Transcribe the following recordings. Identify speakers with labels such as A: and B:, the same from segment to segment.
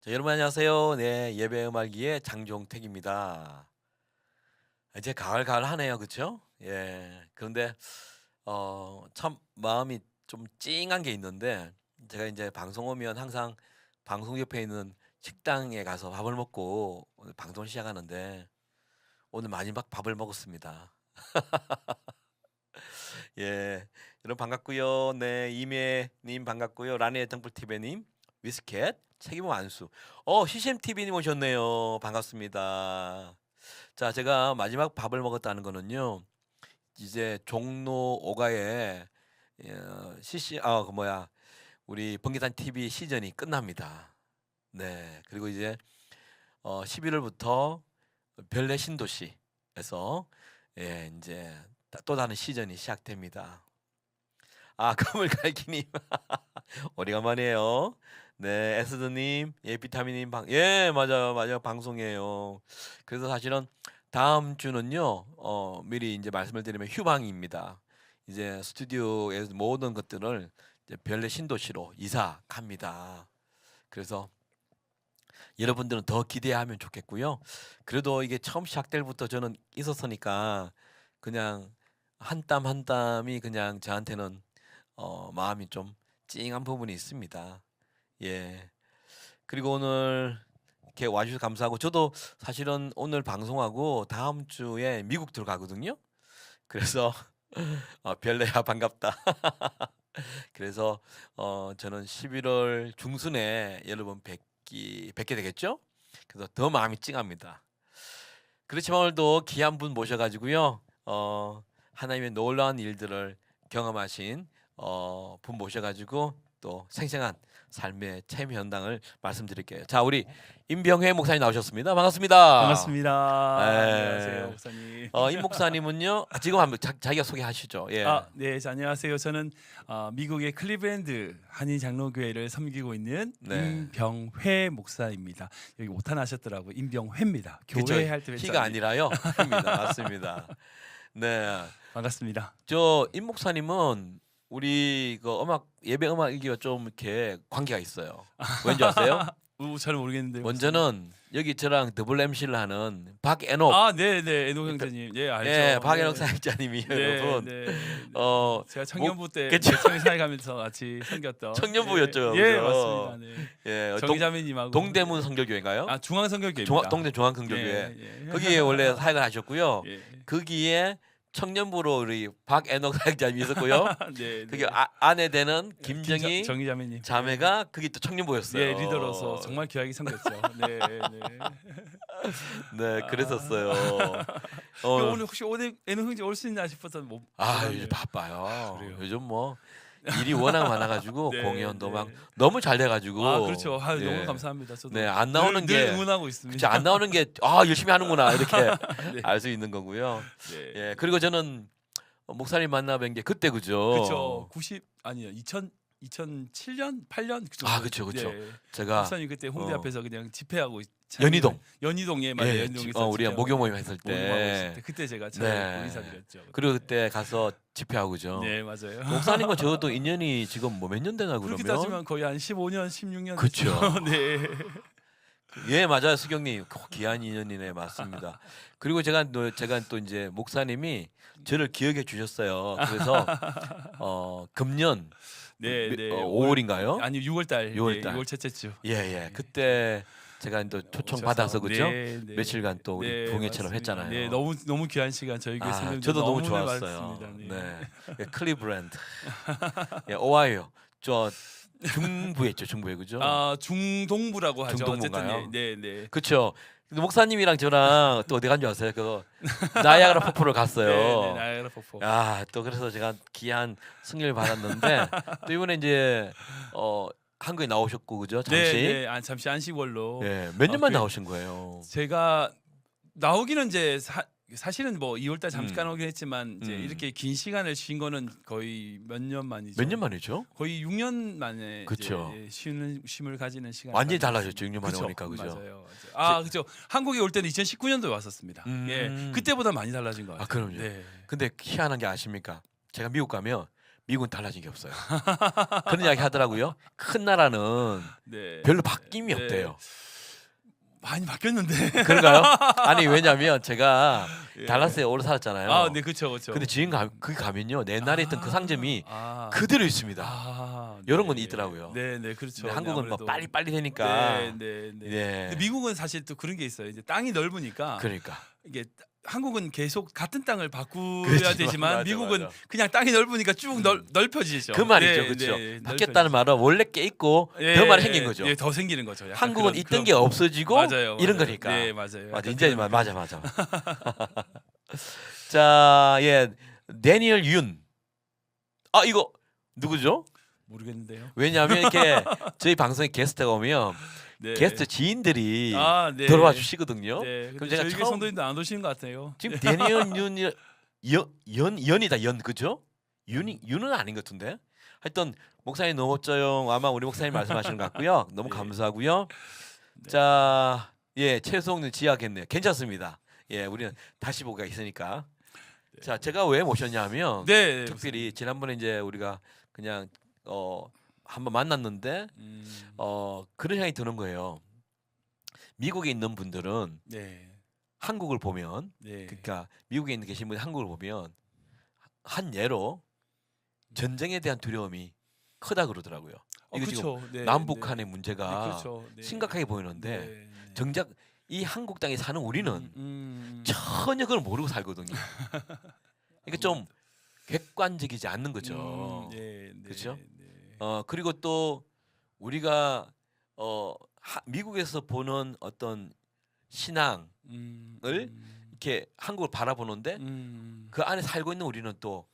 A: 자, 여러분 안녕하세요. 네, 예배 음악기의 장종택입니다. 이제 가을 하네요, 그렇죠? 예. 그런데 참 마음이 좀 찡한 게 있는데 제가 이제 방송 오면 항상 방송 옆에 있는 식당에 가서 밥을 먹고 오늘 방송을 시작하는데 오늘 마지막 밥을 먹었습니다. 예. 여러분 반갑고요. 네, 이매님 반갑고요. 라니의 등불TV님, 위스켓, 책임은 안수. CCMTV님 오셨네요. 반갑습니다. 자, 제가 마지막 밥을 먹었다는 거는요. 이제 종로 5가에 그 뭐야 우리 번개단 TV 시즌이 끝납니다. 네, 그리고 이제 11월부터 별내 신도시에서 이제 또 다른 시즌이 시작됩니다. 그물갈기님 오래간만이에요. 네, 에스드님, 비타민님 맞아요, 맞아요, 방송이에요. 그래서 사실은 다음 주는요, 미리 이제 말씀을 드리면 휴방입니다. 이제 스튜디오의 모든 것들을 이제 별내 신도시로 이사 갑니다. 그래서 여러분들은 더 기대하면 좋겠고요. 그래도 이게 처음 시작될 부터 저는 있었으니까 그냥 한 땀 한 땀이 그냥 저한테는 마음이 좀 찡한 부분이 있습니다. 예. 그리고 오늘 이렇게 와주셔서 감사하고 저도 사실은 오늘 방송하고 다음 주에 미국 들어가거든요. 그래서 별내야 반갑다. 그래서 저는 11월 중순에 여러분 뵙게 되겠죠? 그래서 더 마음이 찡합니다. 그렇지만 오늘도 귀한 분 모셔가지고요. 하나님의 놀라운 일들을 경험하신 분 모셔가지고 또 생생한 삶의 체험 현장을 말씀드릴게요. 자, 우리 임병회 목사님 나오셨습니다. 반갑습니다.
B: 반갑습니다. 안녕하세요,
A: 에,
B: 목사님.
A: 임 목사님은요. 지금 한번 자기가 소개하시죠. 예.
B: 네, 안녕하세요. 저는 미국의 클리브랜드 한인 장로교회를 섬기고 있는
A: 네.
B: 임병회 목사입니다. 여기 오타나셨더라고. 임병회입니다.
A: 그쵸.
B: 교회 할 때
A: 희가 아니라요. 입니다. 맞습니다. 네.
B: 반갑습니다.
A: 저 임 목사님은 우리 그 예배 음악 일기와 좀 이렇게 관계가 있어요. 왠지 아세요?
B: 잘 모르겠는데.
A: 먼저는 여기 저랑 더블 MC를 하는 박애녹,
B: 네, 네, 애노 형제님. 예, 알죠.
A: 예, 박애녹
B: 네.
A: 사역자님이
B: 네,
A: 여러분,
B: 네, 네. 제가
A: 목-
B: 청년부 때
A: 그쵸?
B: 청년사회 가면서 같이 섬겼던.
A: 청년부였죠,
B: 예,
A: 그죠?
B: 맞습니다. 네.
A: 예,
B: 정자매님하고.
A: 동대문 성교교회인가요?
B: 중앙선교교회입니다.
A: 동대 중앙성교교회.
B: 예, 예.
A: 거기에 원래 사역을 하셨고요.
B: 예.
A: 거기에 청년부로 우리 박애녹 사역자님이 있었고요.
B: 네,
A: 그게
B: 네.
A: 아내 되는 김정희
B: 정의자매님.
A: 자매가 그게 또 청년부였어요.
B: 예, 리더로서 정말 귀하게 섬겼죠. 네, 네.
A: 네, 그랬었어요.
B: 오늘 혹시 오늘 애는 형제 올 수 있나 싶어서 못.
A: 요즘 바빠요.
B: 그래요.
A: 요즘 뭐 일이 워낙 많아가지고
B: 네,
A: 공연도
B: 네.
A: 막 너무 잘 돼가지고.
B: 그렇죠.
A: 예.
B: 너무 감사합니다. 저도
A: 네, 안 나오는
B: 늘
A: 게
B: 응원하고 있습니다.
A: 그쵸, 안 나오는 게 열심히 하는구나 이렇게
B: 네.
A: 알 수 있는 거고요.
B: 네.
A: 예, 그리고 저는 목사님 만나뵌 게 그때 그죠.
B: 그렇죠. 90 아니요. 2007년 8년 그 정도.
A: 그쵸, 그쵸.
B: 네.
A: 제가
B: 목사님 그때 홍대
A: 어.
B: 앞에서 그냥 집회하고
A: 연희동에
B: 연희동에 맞아요. 연희동에서
A: 우리가 목요 모임 했을
B: 모임하고 있을
A: 때.
B: 그때 제가
A: 네.
B: 인사드렸죠.
A: 그리고 그때 가서 집회하고 그죠.
B: 네, 맞아요.
A: 목사님과 저도 인연이 지금 뭐 몇 년 되나
B: 그렇게
A: 그러면?
B: 따지면 거의 한 15년, 16년.
A: 그쵸.
B: 네.
A: 예, 맞아요, 수경님. 귀한 인연이네, 맞습니다. 그리고 제가 또 이제 목사님이 저를 기억해 주셨어요. 그래서 금년
B: 네, 네.
A: 5월인가요?
B: 아니 6월 달.
A: 6월 달.
B: 6월 첫째 주.
A: 예. 그때 제가 또 초청
B: 오셔서.
A: 받아서 그죠?
B: 네, 네.
A: 며칠간 또 우리
B: 네,
A: 부흥회처럼
B: 맞습니다.
A: 했잖아요.
B: 네, 너무 귀한 시간 저희 교회 선생님들
A: 저도 너무
B: 너무
A: 좋았어요.
B: 받았습니다.
A: 네. 예, 클리브랜드. 예, 오하이오. 저 중부였죠, 중부에 그죠?
B: 중동부라고 하죠.
A: 중동부인가요?
B: 어쨌든 네, 네.
A: 그렇죠. 근데 목사님이랑 저랑 또 어디 간 줄 아세요? 그거 나야가라 폭포를 갔어요.
B: 네, 나야가라 폭포.
A: 또 그래서 제가 귀한 승리를 받았는데 또 이번에 이제 한국에 나오셨고 그죠? 잠시.
B: 네, 네. 잠시 안식월로.
A: 예, 몇 년만
B: 그-
A: 나오신 거예요?
B: 제가 나오기는 이제 사실은 뭐 2월 달 잠깐
A: 음.
B: 오긴 했지만 이제
A: 음.
B: 이렇게 긴 시간을 쉰 거는 거의 몇 년 만이죠.
A: 몇 년 만이죠?
B: 거의 6년 만에
A: 그쵸.
B: 이제 쉼을 가지는 시간.
A: 완전히 달라졌죠. 6년 만에
B: 그쵸,
A: 오니까 그죠?
B: 맞아요. 그렇죠. 한국에 올 때는 2019년도에 왔었습니다.
A: 음.
B: 예, 그때보다 많이 달라진 것 같아요.
A: 그럼요.
B: 네.
A: 근데 희한한 게 아십니까? 제가 미국 가면 미국은 달라진 게 없어요. 그런 이야기 하더라고요. 큰 나라는
B: 네.
A: 별로 바뀜이
B: 네.
A: 없대요.
B: 많이 바뀌었는데.
A: 그런가요? 아니 왜냐면 제가
B: 예.
A: 달라스에 오래 살았잖아요.
B: 아, 네, 그렇죠, 그렇죠.
A: 근데 지금 거기 가면요, 내 옛날에 있던 그 상점이 그대로 있습니다.
B: 네.
A: 이런 건 있더라고요.
B: 네, 네, 그렇죠.
A: 근데 한국은 뭐
B: 아무래도.
A: 빨리 되니까.
B: 네, 네, 네.
A: 네.
B: 근데 미국은 사실 또 그런 게 있어요. 이제 땅이 넓으니까
A: 그러니까.
B: 이게 한국은 계속 같은 땅을 바꾸야
A: 그렇죠.
B: 되지만
A: 맞아,
B: 미국은
A: 맞아.
B: 그냥 땅이 넓으니까 쭉 넓혀지죠.
A: 그 말이죠,
B: 네,
A: 그렇죠.
B: 네,
A: 바뀌었다는 말은 원래 꽤 있고
B: 예,
A: 더 많이 생긴 거죠.
B: 예, 더 생기는 거죠. 약간
A: 한국은
B: 그런-
A: 있던
B: 그런-
A: 게 없어지고
B: 맞아요,
A: 이런
B: 맞아요.
A: 거니까.
B: 네, 맞아요.
A: 맞아,
B: 약간
A: 이제
B: 그런-
A: 맞아. 자, 예, 데니얼 윤. 아, 이거 누구죠?
B: 모르겠는데요.
A: 왜냐하면 이렇게 저희 방송에 게스트가 오면
B: 네.
A: 게스트 지인들이
B: 네.
A: 들어와 주시거든요.
B: 네.
A: 그럼
B: 근데
A: 제가
B: 저희
A: 처음
B: 성도님도 안 오시는 것 같아요.
A: 지금 데니얼 윤이 연이다, 연, 그죠? 윤은 아닌 것 같은데. 하여튼 목사님 너무 멋져요. 아마 우리 목사님 말씀하시는 것 같고요. 너무
B: 네.
A: 감사하고요.
B: 네.
A: 자, 예, 최성님 지하겠네요. 괜찮습니다. 예, 우리는 다시 보기가 있으니까.
B: 네.
A: 자, 제가 왜 모셨냐면
B: 네.
A: 특별히 지난번에 이제 우리가 그냥 한번 만났는데 그런 생각이 드는 거예요. 미국에 있는 분들은
B: 네.
A: 한국을 보면,
B: 네.
A: 그러니까 미국에 있는 계신 분이 한국을 보면 한 예로 전쟁에 대한 두려움이 크다 그러더라고요. 이거 지금
B: 그렇죠. 네,
A: 남북한의
B: 네.
A: 문제가
B: 네, 그렇죠. 네.
A: 심각하게 보이는데
B: 네, 네.
A: 정작 이 한국 땅에 사는 우리는
B: 음.
A: 전혀 그걸 모르고 살거든요. 그러니까 좀 객관적이지 않는 거죠.
B: 네, 네,
A: 그렇죠?
B: 네.
A: 그리고 또 우리가 미국에서 보는 어떤 신앙을 이렇게 한국을 바라보는데 그 안에 살고 있는 우리는 또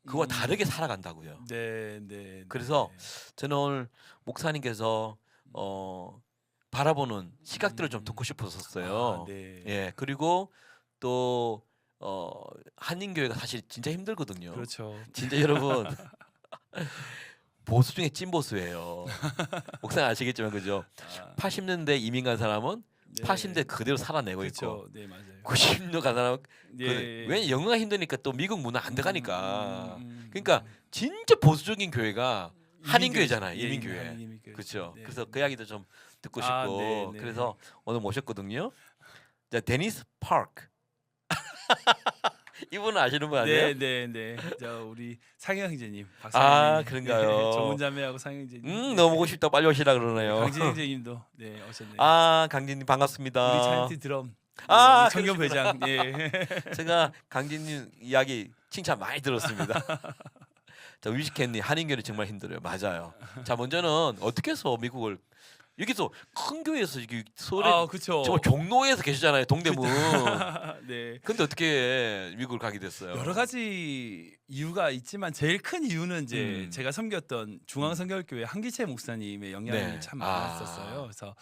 A: 그와 다르게 살아간다고요.
B: 네, 네.
A: 그래서 저는 오늘 목사님께서 바라보는 시각들을 좀 듣고 싶었었어요.
B: 네.
A: 예, 그리고 또 한인교회가 사실 진짜 힘들거든요.
B: 그렇죠.
A: 진짜 여러분 보수 중에 찐보수예요. 목사님 아시겠지만 그죠? 80년대 이민 간 사람은 80년대 그대로 살아내고 있고
B: 그렇죠. 네, 맞아요.
A: 90년 간 사람은
B: 네.
A: 왜 영어가 힘드니까 또 미국 문화 안 들어가니까. 그러니까 진짜 보수적인 교회가 한인교회잖아요.
B: 예,
A: 이민교회.
B: 이민교회.
A: 그렇죠.
B: 네.
A: 그래서 그 이야기도 좀 듣고 싶고
B: 네, 네.
A: 그래서 오늘 모셨거든요. 자, 데니스 파크. 이분은 아시는 분 아니에요?
B: 네, 네, 네. 저 우리 상영 형제님, 박상님.
A: 그런가요?
B: 정훈 자매하고 상영 형제님.
A: 너무 보고 싶다 빨리 오시라 그러네요.
B: 강진 형제님도 네, 오셨네요.
A: 강진님 반갑습니다.
B: 우리 차이티 드럼.
A: 아,
B: 청년 회장. 예.
A: 제가 강진님 이야기 칭찬 많이 들었습니다. 자, 위시캔님 한인교회 정말 힘들어요. 맞아요. 자, 먼저는 어떻게 해서 미국을 여기서 큰 교회에서 이게 서울에
B: 그렇죠.
A: 정말 종로에서 계시잖아요. 동대문.
B: 네.
A: 근데 어떻게 미국을 가게 됐어요?
B: 여러 가지 이유가 있지만 제일 큰 이유는 이제 제가 섬겼던 중앙성결교회 한기채 목사님의 영향이
A: 네.
B: 참 많았었어요. 그래서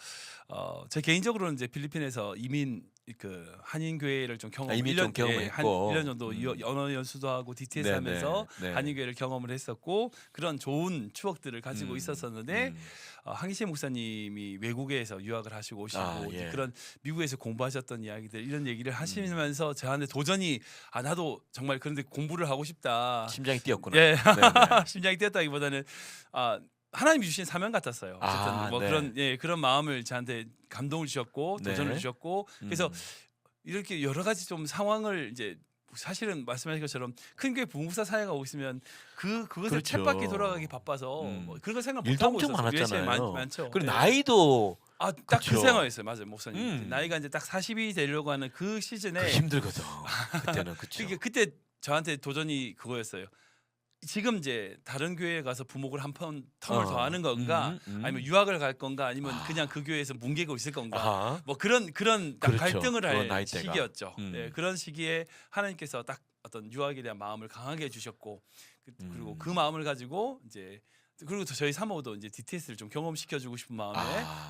B: 제 개인적으로는 이제 필리핀에서 이민 그 한인 교회를 좀
A: 이미 좀 경험했고.
B: 한 1년 정도 언어 연수도 하고 DTS
A: 네,
B: 하면서
A: 네.
B: 한인 교회를 경험을 했었고 그런 좋은 추억들을 가지고 있었었는데 한기채 목사님이 외국에서 유학을 하시고 오시고
A: 예.
B: 그런 미국에서 공부하셨던 이야기들 이런 얘기를 하시면서 저한테 도전히 나도 정말 그런데 공부를 하고 싶다.
A: 심장이 뛰었구나.
B: 예.
A: 네, 네.
B: 심장이 뛰었다기보다는 하나님이 주신 사명 같았어요. 어쨌든 뭐
A: 네.
B: 그런 마음을 저한테 감동을 주셨고
A: 네.
B: 도전을 주셨고 그래서 이렇게 여러 가지 좀 상황을 이제 사실은 말씀하신 것처럼 큰 교회 부목사 사회가 있으면 그것을
A: 그렇죠.
B: 챗바퀴 돌아가기 바빠서 뭐 그런 거 생각 못
A: 일도
B: 하고
A: 엄청
B: 있었어요.
A: 많았잖아요.
B: 많죠.
A: 그리고
B: 네.
A: 나이도
B: 딱 그
A: 그렇죠.
B: 생각했어요. 맞아요, 목사님.
A: 음.
B: 나이가 이제 딱 40이 되려고 하는 그 시즌에
A: 그 힘들거든. 그때는 그렇죠.
B: 그때 저한테 도전이 그거였어요. 지금 이제 다른 교회에 가서 부목을 한 턴을 더 하는 건가, 아니면 유학을 갈 건가, 아니면 그냥 그 교회에서 뭉개고 있을 건가,
A: 아하.
B: 뭐 그런 딱
A: 그렇죠.
B: 갈등을
A: 그런
B: 할
A: 나이대가.
B: 시기였죠.
A: 음.
B: 네, 그런 시기에 하나님께서 딱 어떤 유학에 대한 마음을 강하게 해주셨고, 그리고 그 마음을 가지고 이제 그리고 또 저희 사모도 이제 DTS를 좀 경험시켜주고 싶은 마음에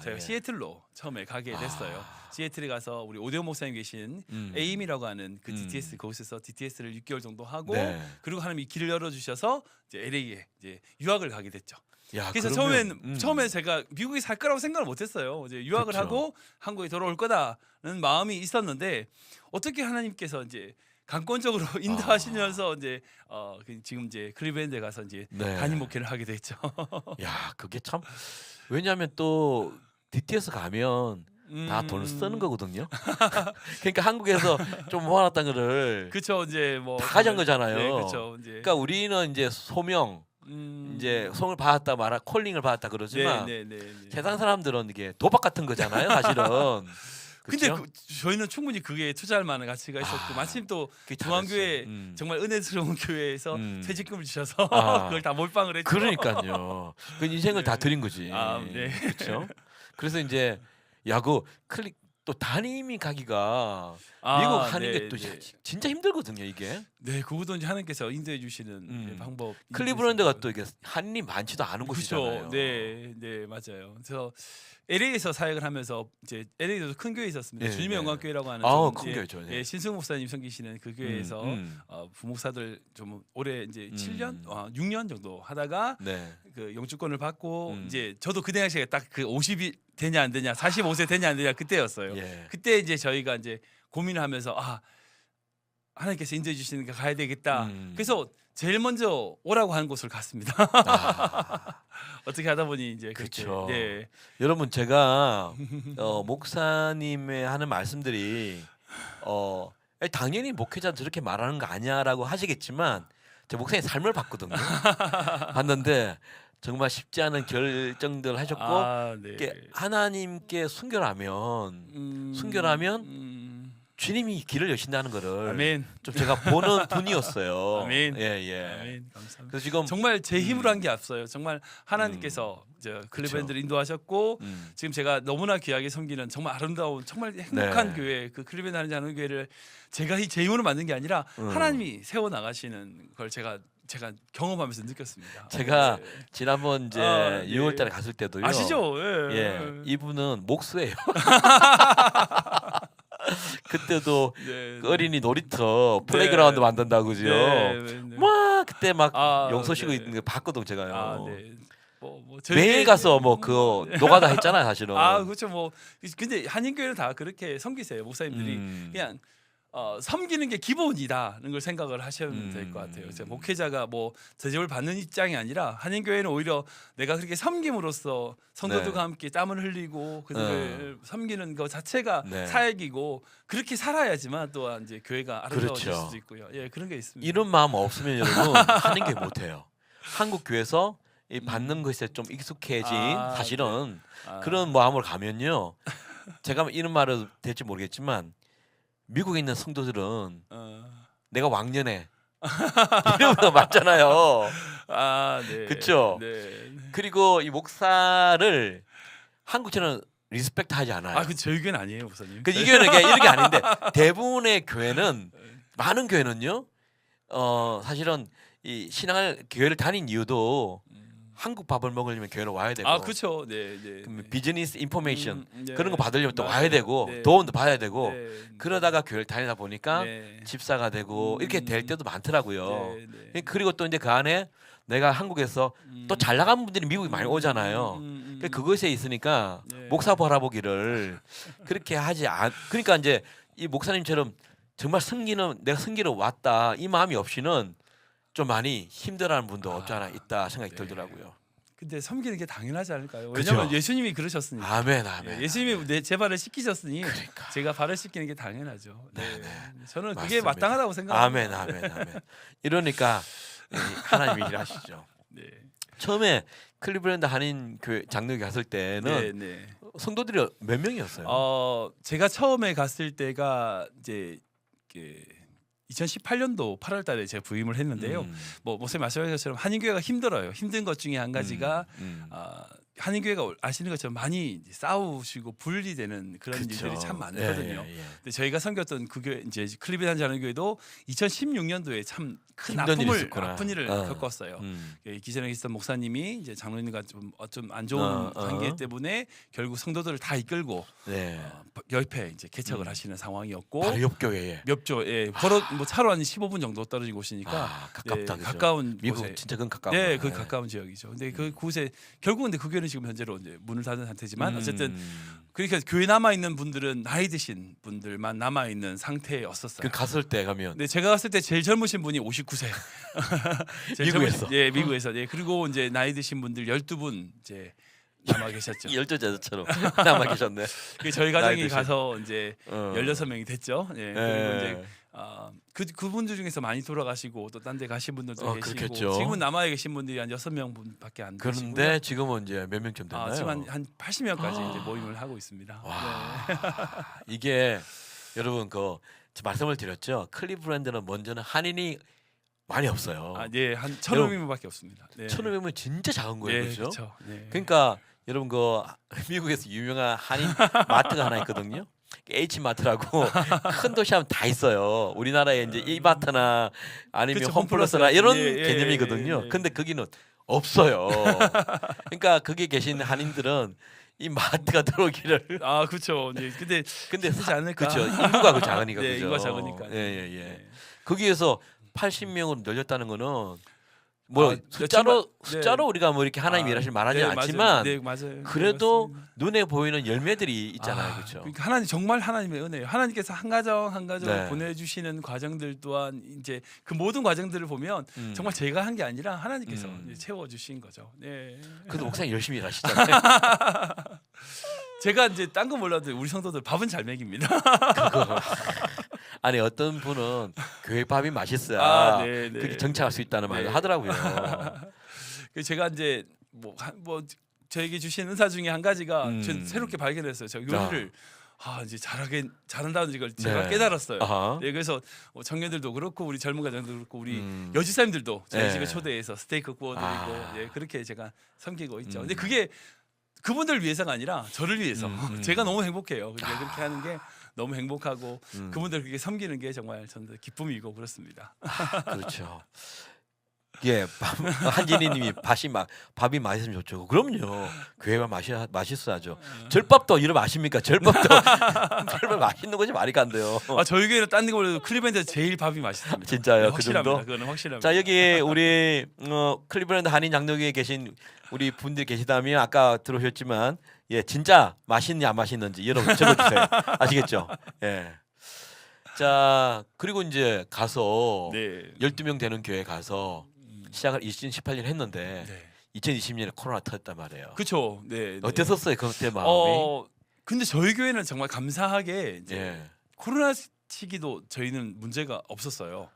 B: 저희가
A: 예.
B: 시애틀로 처음에 가게 됐어요. 시애틀에 가서 우리 오대호 목사님 계신 에임이라고 하는 그 DTS 거기서 DTS를 6개월 정도 하고
A: 네.
B: 그리고 하나님이 길을 열어주셔서 이제 LA에 이제 유학을 가게 됐죠.
A: 야,
B: 그래서
A: 그러면,
B: 처음에 제가 미국에 살 거라고 생각을 못했어요. 이제 유학을
A: 그쵸.
B: 하고 한국에 돌아올 거다는 마음이 있었는데 어떻게 하나님께서 이제 강권적으로 인도하시면서 이제 지금 이제 클리블랜드에 가서 이제
A: 네.
B: 담임 목회를 하게 됐죠.
A: 야, 그게 참 왜냐하면 또 DTS 가면 다 돈을 쓰는 거거든요. 그러니까 한국에서 좀 모아놨던 거를
B: 그렇죠. 이제 뭐
A: 다 가져간 거잖아요.
B: 네, 그렇죠. 이제
A: 그러니까 우리는 이제 소명, 이제 성을 받았다 말아 콜링을 받았다 그러지만
B: 네.
A: 세상 사람들은 이게 도박 같은 거잖아요, 사실은.
B: 근데
A: 그렇죠?
B: 저희는 충분히 그게 투자할 만한 가치가 있었고 마침 또
A: 그게
B: 중앙교회
A: 잘했어요.
B: 정말 은혜스러운 교회에서 퇴직금을 주셔서
A: 아.
B: 그걸 다 몰빵을 했죠.
A: 그러니까요. 그 인생을 다 드린 거지.
B: 아, 네.
A: 그렇죠? 그래서 이제 야구 클릭 또 담임이 가기가
B: 아,
A: 미국 하는
B: 네,
A: 게 또
B: 네.
A: 진짜 힘들거든요, 이게.
B: 네, 그것도 이제 하나님께서 인도해 주시는 네, 방법.
A: 클리브랜드가 또 이게 한인이 많지도 않은 곳이잖아요.
B: 그렇죠. 네, 맞아요. 그래서 LA에서 사역을 하면서 이제 LA에도 큰 교회 있었습니다.
A: 네,
B: 주님의
A: 네.
B: 영광교회라고 하는
A: 아우,
B: 좀
A: 큰
B: 이제,
A: 교회죠. 네.
B: 예, 신승 목사님 섬기시는 그 교회에서 부목사들 좀 올해 이제 7년, 6년 정도 하다가
A: 네.
B: 그 영주권을 받고
A: 음.
B: 이제 저도 그 당시에 딱 그 50이 되냐 안 되냐, 45세 되냐 안 되냐 그때였어요.
A: 예.
B: 그때 이제 저희가 이제 고민을 하면서 하나님께서 인도해 주시니까 가야 되겠다. 그래서 제일 먼저 오라고 하는 곳을 갔습니다.
A: 아,
B: 어떻게 하다 보니 이제
A: 그쵸.
B: 그렇게 네.
A: 여러분 제가 목사님의 하는 말씀들이 당연히 목회자 저렇게 말하는 거 아니야라고 하시겠지만 제 목사님 삶을 봤거든요. 봤는데 정말 쉽지 않은 결정들을 하셨고
B: 네.
A: 이게 하나님께 순결하면 주님이 길을 여신다는 거를
B: 아멘.
A: 좀 제가 보는 분이었어요.
B: 아멘.
A: 예.
B: 아멘. 감사합니다.
A: 그래서 지금
B: 정말 제 힘으로 한 게 앞서요. 정말 하나님께서 클리브랜드를 인도하셨고 지금 제가 너무나 귀하게 섬기는 정말 아름다운 정말 행복한
A: 네.
B: 교회 그 클리브랜드 하는 교회를 제가 제 힘으로 만든 게 아니라 하나님이 세워 나가시는 걸 제가 경험하면서 느꼈습니다.
A: 제가
B: 네.
A: 지난번 이제
B: 네.
A: 6월달에 갔을 때도요.
B: 아시죠?
A: 예, 이분은 목수예요. 그때도
B: 네.
A: 그 어린이 놀이터 플레이그라운드 만든다고 그죠?
B: 네.
A: 막 그때 막
B: 아,
A: 용서 쉬고
B: 네.
A: 있는 거 봤거든 제가요.
B: 네.
A: 매일 가서 뭐 그거 노가다 했잖아요 사실은.
B: 그렇죠. 뭐 근데 한인교회는 다 그렇게 섬기세요. 목사님들이 그냥 섬기는 게 기본이다는 걸 생각을 하시면 될 것 같아요. 그래서 목회자가 뭐 대접을 받는 입장이 아니라 한인교회는 오히려 내가 그렇게 섬김으로써 성도들과
A: 네.
B: 함께 땀을 흘리고 그들을 섬기는 것 자체가
A: 네.
B: 사역이고 그렇게 살아야지만 또한 이제 교회가 아름다워질
A: 그렇죠.
B: 수도 있고요. 예, 그런 게 있습니다.
A: 이런 마음 없으면 여러분 하는 게 못해요. 한국 교회에서 이 받는 것에 좀 익숙해진 사실은 그런 마음으로 가면요. 제가 이런 말을 될지 모르겠지만 미국에 있는 성도들은 내가 왕년에 이러면서 맞잖아요.
B: 네.
A: 그쵸?
B: 네.
A: 그리고 이 목사를 한국처럼 리스펙트 하지 않아요.
B: 그 저희 교회는 아니에요, 목사님.
A: 그 이 교회는 이런 게 아닌데 대부분의 교회는 많은 교회는요. 사실은 이 신앙을 교회를 다닌 이유도 한국 밥을 먹으려면 교회로 와야 되고.
B: 그렇죠. 네.
A: 비즈니스 인포메이션
B: 네.
A: 그런 거 받으려면 또
B: 맞아요.
A: 와야 되고
B: 네.
A: 도움도 받아야 되고
B: 네.
A: 그러다가 교회를 다니다 보니까
B: 네.
A: 집사가 되고 이렇게 될 때도 많더라고요.
B: 네.
A: 그리고 또 이제 그 안에 내가 한국에서 또 잘 나간 분들이 미국에 많이 오잖아요. 그것에 있으니까
B: 네.
A: 목사 바라보기를 그렇게 그러니까 이제 이 목사님처럼 정말 내가 승기로 왔다 이 마음이 없이는 좀 많이 힘들어하는 분도 없지 않아 있다 생각이 들더라고요.
B: 근데 섬기는 게 당연하지 않을까요?
A: 그죠?
B: 왜냐하면 예수님이 그러셨으니까.
A: 아멘.
B: 예수님이 제 발을 씻기셨으니
A: 그러니까.
B: 제가 발을 씻기는 게 당연하죠. 네. 저는 그게
A: 맞습니다.
B: 마땅하다고 생각합니다.
A: 아멘. 이러니까 하나님이 일하시죠.
B: 네.
A: 처음에 클리브랜드 한인 교회 장로교 갔을 때는
B: 네.
A: 성도들이 몇 명이었어요?
B: 제가 처음에 갔을 때가 이제 2018년도 8월달에 제가 부임을 했는데요. 뭐 목사님 말씀하신 것처럼 한인교회가 힘들어요. 힘든 것 중에 한 가지가 한인교회가 아시는 것처럼 많이 싸우시고 분리되는 그런
A: 그쵸.
B: 일들이 참 많거든요.
A: 예.
B: 근데 저희가 섬겼던 그 교회 이제 클리브랜드 한인교회도 2016년도에 참 큰
A: 힘든 일이 있었구나.
B: 아픈 일을 겪었어요. 기존에 있었던 목사님이 이제 장로님과 좀 안 좋은 관계 때문에 결국 성도들을 다 이끌고
A: 네.
B: 옆에 이제 개척을 하시는 상황이었고
A: 바로 옆 교회에.
B: 몇 예, 걸어 뭐 차로 한 15분 정도 떨어진 곳이니까
A: 가깝다.
B: 예,
A: 그죠?
B: 가까운
A: 미국
B: 곳에
A: 진짜 그 가까운.
B: 네,
A: 거야.
B: 그 가까운 지역이죠. 근데 그 곳에 결국은 근데 그 교회는 지금 현재로 이제 문을 닫은 상태지만 어쨌든 그러니까 교회 남아 있는 분들은 나이 드신 분들만 남아 있는 상태였었어요.
A: 그 갔을 때 가면
B: 네, 제가 갔을 때 제일 젊으신 분이 59세.
A: 미국에서?
B: 예, 미국에서. 예, 그리고 이제 나이 드신 분들 12분 이제 남아 계셨죠.
A: 열조제처럼 남아 계셨네.
B: 그 저희
A: 나이
B: 가정이
A: 드신.
B: 가서 이제 16명이 됐죠. 예. 그리고
A: 예.
B: 이제 그분들 중에서 많이 돌아가시고 또 딴 데 가신 분들도 계시고
A: 그렇겠죠.
B: 지금은 남아 계신 분들이 한 6명분밖에 안 계시고요.
A: 그런데 지금은 이제 몇 명쯤 됐나요?
B: 지금 한 80명까지 이제 모임을 하고 있습니다.
A: 와.
B: 네.
A: 이게 여러분 그 말씀을 드렸죠. 클리브랜드는 먼저는 한인이 많이 없어요.
B: 네, 한 1,500명밖에 없습니다. 네.
A: 1,500명 진짜 작은 거예요,
B: 네,
A: 그렇죠?
B: 그렇죠. 네.
A: 그러니까 여러분 그 미국에서 유명한 한인 마트가 하나 있거든요. H 마트라고 큰 도시 하면 다 있어요. 우리나라에 이제 이마트나 아니면
B: 그쵸,
A: 홈플러스나
B: 홈플러스.
A: 이런
B: 예, 예,
A: 개념이거든요.
B: 예, 예.
A: 근데 거기는 없어요. 그러니까 거기 계신 한인들은 이 마트가 들어오기를
B: 그렇죠. 네. 근데 쓰지 않을까?
A: 그렇죠. 인구가 그 작으니까
B: 네,
A: 그죠.
B: 인구가 작으니까.
A: 예.
B: 네.
A: 거기에서 80명으로 늘렸다는 거는 뭐
B: 네.
A: 숫자로 우리가 뭐 이렇게 하나님 일하실 말하지
B: 네,
A: 않지만
B: 네, 맞아요.
A: 그래도
B: 네, 맞습니다.
A: 눈에 보이는 열매들이 있잖아요, 그렇죠?
B: 그러니까 하나님 정말 하나님의 은혜예요. 하나님께서 한 가정 한 가정
A: 네.
B: 보내주시는 과정들 또한 이제 그 모든 과정들을 보면 정말 제가 한 게 아니라 하나님께서 이제 채워주신 거죠. 네.
A: 그래도 목사님 열심히 일하시잖아요.
B: 제가 이제 딴 거 몰라도 우리 성도들 밥은 잘 먹입니다.
A: 그거. 아니 어떤 분은 교회 밥이 맛있어야
B: 네.
A: 그렇게 정착할 수 있다는 말을
B: 네.
A: 하더라고요.
B: 제가 이제 뭐 저에게 주신 은사 중에 한 가지가 전
A: 음.
B: 새롭게 발견했어요. 제가 요리를 이제 잘한다는 걸 제가
A: 네.
B: 깨달았어요.
A: 아하.
B: 네, 그래서 청년들도 그렇고 우리 젊은 가정도 그렇고 우리
A: 음.
B: 여지사님들도 저희
A: 네.
B: 집에 초대해서 스테이크 구워드리고
A: 아.
B: 그렇게 제가 섬기고 있죠. 근데 그게 그분들 위해서가 아니라 저를 위해서 제가 너무 행복해요. 그렇게 하는 게 너무 행복하고 그분들 그렇게 섬기는 게 정말 저는 기쁨이고 그렇습니다.
A: 그렇죠. 예, 한진희님이 밥이 맛있으면 좋죠. 그럼요. 교회가 맛있어야죠. 절밥도 이러면 아십니까? 절밥도 정말 맛있는 거지 말이 안 돼요.
B: 저희 교회는 딴 데보다 클리브랜드에서 제일 밥이 맛있습니다.
A: 진짜요?
B: 네,
A: 그
B: 확실합니다.
A: 정도?
B: 그거는 확실합니다.
A: 자 여기 우리 클리브랜드 한인 장로교에 계신 우리 분들 계시다면 아까 들어오셨지만 진짜 맛있는지 안 맛있는지 여러분 적어주세요. 아시겠죠? 예. 자 그리고 이제 가서
B: 네.
A: 12명 되는 교회 가서 시작을 2018년 했는데
B: 네.
A: 2020년에 코로나 터졌단 말이에요.
B: 그렇죠. 네.
A: 어땠었어요 그때 마음이?
B: 근데 저희 교회는 정말 감사하게 이제
A: 예.
B: 코로나 시기도 저희는 문제가 없었어요.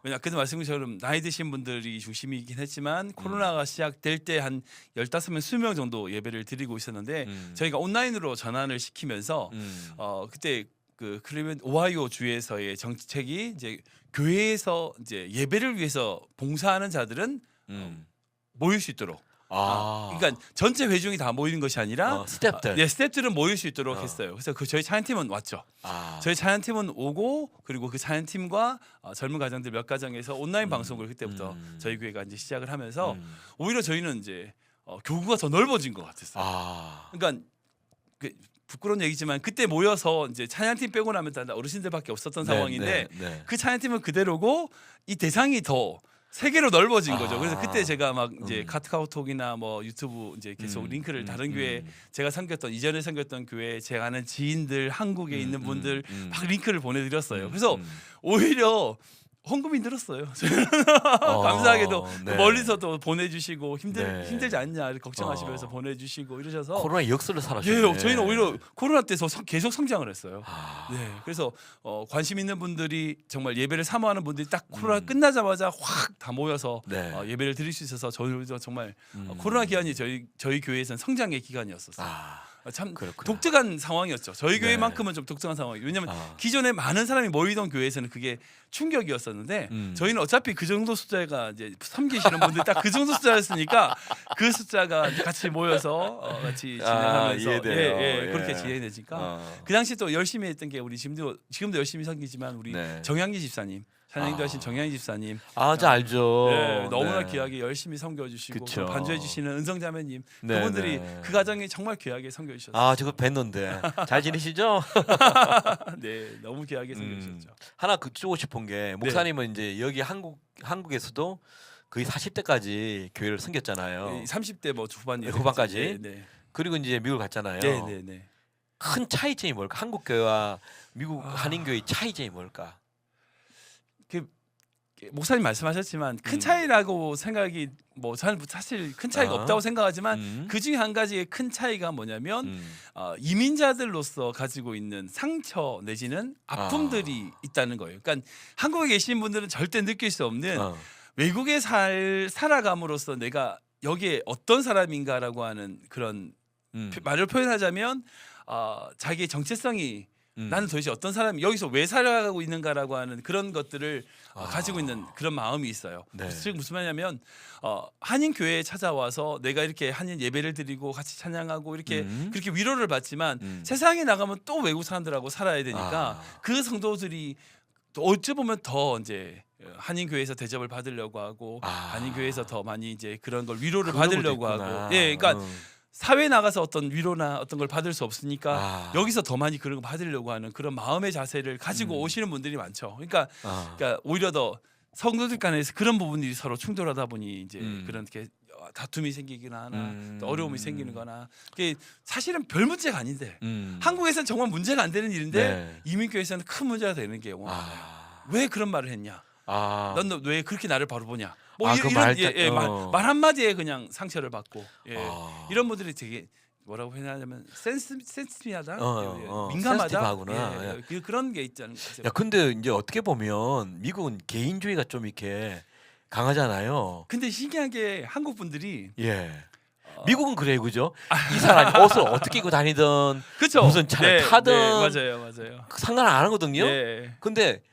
B: 왜냐 그때 말씀처럼 나이 드신 분들이 중심이긴 했지만 코로나가 시작될 때 한 15명, 20명 정도 예배를 드리고 있었는데 저희가 온라인으로 전환을 시키면서 그때 그 클리브랜드 오하이오 주에서의 정책이 이제 교회에서 이제 예배를 위해서 봉사하는 자들은 모일 수 있도록. 그러니까 전체 회중이 다 모이는 것이 아니라
A: 스태프들.
B: 스태프들은 모일 수 있도록 했어요. 그래서 저희 찬양팀은 왔죠. 저희 찬양팀은 오고 그리고 그 찬양팀과 젊은 가정들 몇 가정에서 온라인 방송을 그때부터 저희 교회가 이제 시작을 하면서 오히려 저희는 이제 교구가 더 넓어진 것 같았어요. 그러니까 부끄러운 얘기지만 그때 모여서 이제 찬양팀 빼고 나면 다 어르신들밖에 없었던 상황인데
A: 네.
B: 그 찬양팀은 그대로고 이 대상이 더 세계로 넓어진 거죠. 그래서 그때 제가 막 이제 카카오톡이나 뭐 유튜브 이제 계속 링크를 다른 교회 제가 이전에 섬겼던 교회 제가 아는 지인들 한국에 있는 분들 막 링크를 보내드렸어요. 그래서 오히려 헌금이 늘었어요. 감사하게도
A: 네.
B: 멀리서도 보내주시고
A: 네.
B: 힘들지 않냐 걱정하시면서 보내주시고 이러셔서
A: 코로나 역설을 살았어요.
B: 예, 저희는 오히려 코로나 때서 계속 성장을 했어요. 네, 그래서 관심 있는 분들이 정말 예배를 사모하는 분들이 딱 코로나 끝나자마자 확 다 모여서
A: 네.
B: 예배를 드릴 수 있어서 저희도 정말 코로나 기간이 저희 교회에서는 성장의 기간이었었어요. 참
A: 그렇구나.
B: 독특한 상황이었죠. 저희
A: 네.
B: 교회만큼은 좀 독특한 상황이에요. 왜냐하면 기존에 많은 사람이 모이던 교회에서는 그게 충격이었었는데 저희는 어차피 그 정도 숫자가 이제 섬기시는 분들 딱 그 정도 숫자였으니까 그 숫자가 같이 모여서 같이 진행하면서
A: 이해돼요.
B: 그렇게 진행되니까 그 당시 또 열심히 했던 게 우리 지금도 열심히 섬기지만 우리
A: 네.
B: 정양기 집사님 찬양도 하신 정양희 집사님.
A: 저 알죠.
B: 네, 너무나
A: 네.
B: 귀하게 열심히 섬겨주시고
A: 그쵸.
B: 또 반주해 주시는 은성자매님
A: 네,
B: 그분들이
A: 네.
B: 그 가정이 정말 귀하게 섬겨주셨어요.
A: 저거 뵀는데 잘 지내시죠?
B: 네, 너무 귀하게 섬겨주셨죠.
A: 하나 그주고 싶은 게 목사님은 이제 여기 한국에서도 거의 40대까지 교회를 섬겼잖아요.
B: 30대 뭐 후반
A: 후반까지?
B: 네,
A: 그리고 이제 미국을 갔잖아요.
B: 네, 네, 네.
A: 큰 차이점이 뭘까? 한국 교회와 미국 한인 교회의 차이점이 뭘까?
B: 목사님 말씀하셨지만 큰 차이라고 생각이 뭐 저는 사실 큰 차이가 없다고 생각하지만 그 중에 한 가지의 큰 차이가 뭐냐면 이민자들로서 가지고 있는 상처 내지는 아픔들이 있다는 거예요. 그러니까 한국에 계신 분들은 절대 느낄 수 없는 외국에 살아감으로써 내가 여기에 어떤 사람인가라고 하는 그런 말을 표현하자면 자기의 정체성이 나는 도대체 어떤 사람이 여기서 왜 살아가고 있는가라고 하는 그런 것들을 가지고 있는 그런 마음이 있어요.
A: 네.
B: 즉 무슨 말이냐면 한인 교회에 찾아와서 내가 이렇게 한인 예배를 드리고 같이 찬양하고 이렇게 그렇게 위로를 받지만 세상에 나가면 또 외국 사람들하고 살아야 되니까 그 성도들이 또 어찌 보면 더 이제 한인 교회에서 대접을 받으려고 하고 한인 교회에서 더 많이 이제 그런 걸 위로를 받으려고 하고 그러니까 사회에 나가서 어떤 위로나 어떤 걸 받을 수 없으니까 여기서 더 많이 그런 거 받으려고 하는 그런 마음의 자세를 가지고 오시는 분들이 많죠. 그러니까 오히려 더 성도들 간에서 그런 부분들이 서로 충돌하다 보니 이제 그런 게 다툼이 생기거나 하나 또 어려움이 생기는거나 그게 사실은 별 문제가 아닌데 한국에서는 정말 문제가 안 되는 일인데 이민교회에서는 큰 문제가 되는 게 왜 그런 말을 했냐? 넌 왜 그렇게 나를 바로 보냐? 뭐 말 한마디에 그냥 상처를 받고 이런 분들이 되게 뭐라고 표현하냐면 센스티브하다, 민감하다,
A: 센스티브하구나.
B: 그런 게 있잖아요.
A: 야, 근데 이제 어떻게 보면 미국은 개인주의가 좀 이렇게 강하잖아요.
B: 근데 신기하게 한국 분들이
A: 미국은 그래요, 그죠? 이 사람이 옷을 어떻게 입고 다니든
B: 그쵸?
A: 무슨 차를 타든
B: 맞아요.
A: 상관 안 하거든요.
B: 네.
A: 근데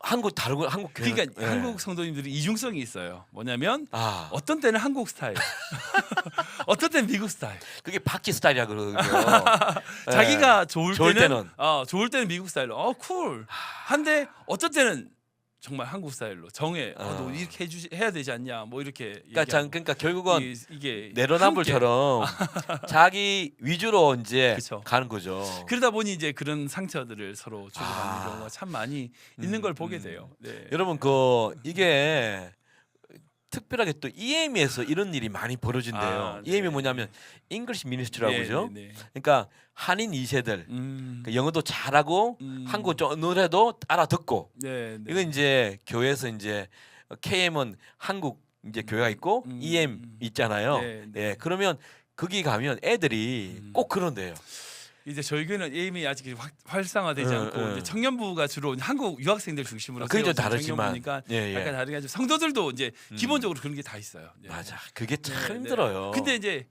A: 한국 다르고 한국 교회
B: 그러니까 한국 성도님들이 이중성이 있어요. 뭐냐면
A: 아
B: 어떤 때는 한국 스타일, 어떤 때는 미국 스타일.
A: 그게 바퀴 스타일이라 그러거든요.
B: 자기가 좋을
A: 좋을
B: 때는 좋을 때는 미국 스타일로 쿨. 한데 어떤 때는 정말 한국 스타일로 정해. 너 이렇게 해야 되지 않냐? 뭐 이렇게.
A: 그러니까 결국은
B: 이게
A: 내로남불처럼 자기 위주로 이제
B: 그쵸.
A: 가는 거죠.
B: 그러다 보니 이제 그런 상처들을 서로 주고받는 경우가 참 많이 있는 걸 보게 돼요. 네.
A: 여러분 이게 특별하게 또 EM에서 이런 일이 많이 벌어진대요. EM이 뭐냐면 English Ministry라고 그러죠. 그러니까 한인 2세들 그러니까 영어도 잘하고 한국어 좀 어느래도 알아듣고 이건 이제 교회에서 이제 KM은 한국 이제 교회가 있고 EM 있잖아요. 그러면 거기 가면 애들이 꼭 그런데요.
B: 이제 저희 교회는 에임이 아직 활성화되지 않고 이제 청년부가 주로 한국 유학생들 중심으로
A: 그게 좀 다르지만
B: 약간 다르게 하죠. 성도들도 이제 기본적으로 그런 게 다 있어요.
A: 맞아, 그게 참 힘들어요.
B: 근데 이제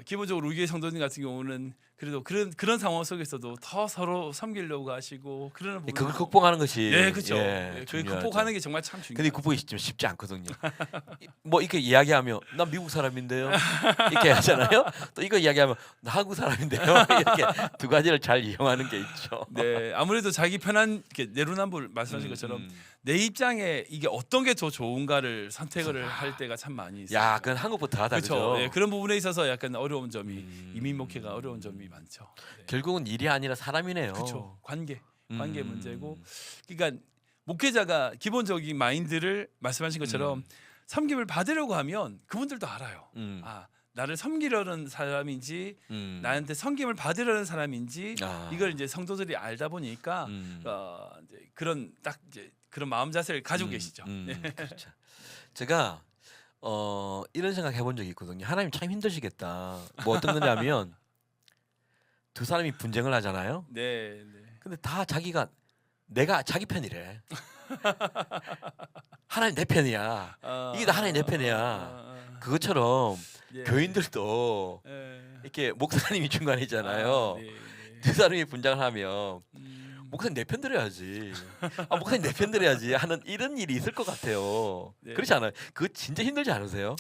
B: 기본적으로 우리 교회 성도님 같은 경우는 그래도 그런 상황 속에서도 더 서로 섬기려고 하시고 그러는 부분.
A: 그걸 극복하는 것이
B: 그렇죠. 그 극복하는 게 정말 참 중요해요.
A: 근데 극복이 좀 쉽지 않거든요. 뭐 이렇게 이야기하면 난 미국 사람인데요. 이렇게 하잖아요. 또 이거 이야기하면 나 한국 사람인데요. 이렇게 두 가지를 잘 이용하는 게 있죠.
B: 네, 아무래도 자기 편한 내로남불 말씀하신 것처럼 내 입장에 이게 어떤 게 더 좋은가를 선택을 할 때가 참 많이 있어요.
A: 야, 그건 한국보다 다르죠.
B: 그렇죠. 그런 부분에 있어서 약간 어려운 점이 이민 목회가 어려운 점이 많죠.
A: 결국은 일이 아니라 사람이네요.
B: 그렇죠. 관계 문제고. 그러니까 목회자가 기본적인 마인드를 말씀하신 것처럼 섬김을 받으려고 하면 그분들도 알아요. 나를 섬기려는 사람인지 나한테 섬김을 받으려는 사람인지 이걸 이제 성도들이 알다 보니까 이제 그런 딱 이제 그런 마음 자세를 가지고 계시죠.
A: 그렇죠. 제가 이런 생각 해본 적이 있거든요. 하나님 참 힘드시겠다. 뭐 어떤 거냐면 두 사람이 분쟁을 하잖아요.
B: 네.
A: 근데 다 내가 자기 편이래. 하나님 내 편이야. 이게 다 하나님 내 편이야. 그것처럼 교인들도 이렇게 목사님이 중간이잖아요. 두 사람이 분장을 하면 목사님 내 편 들어야지. 목사님 내 편 들어야지 하는 이런 일이 있을 것 같아요. 그렇지 않아요? 그거 진짜 힘들지 않으세요?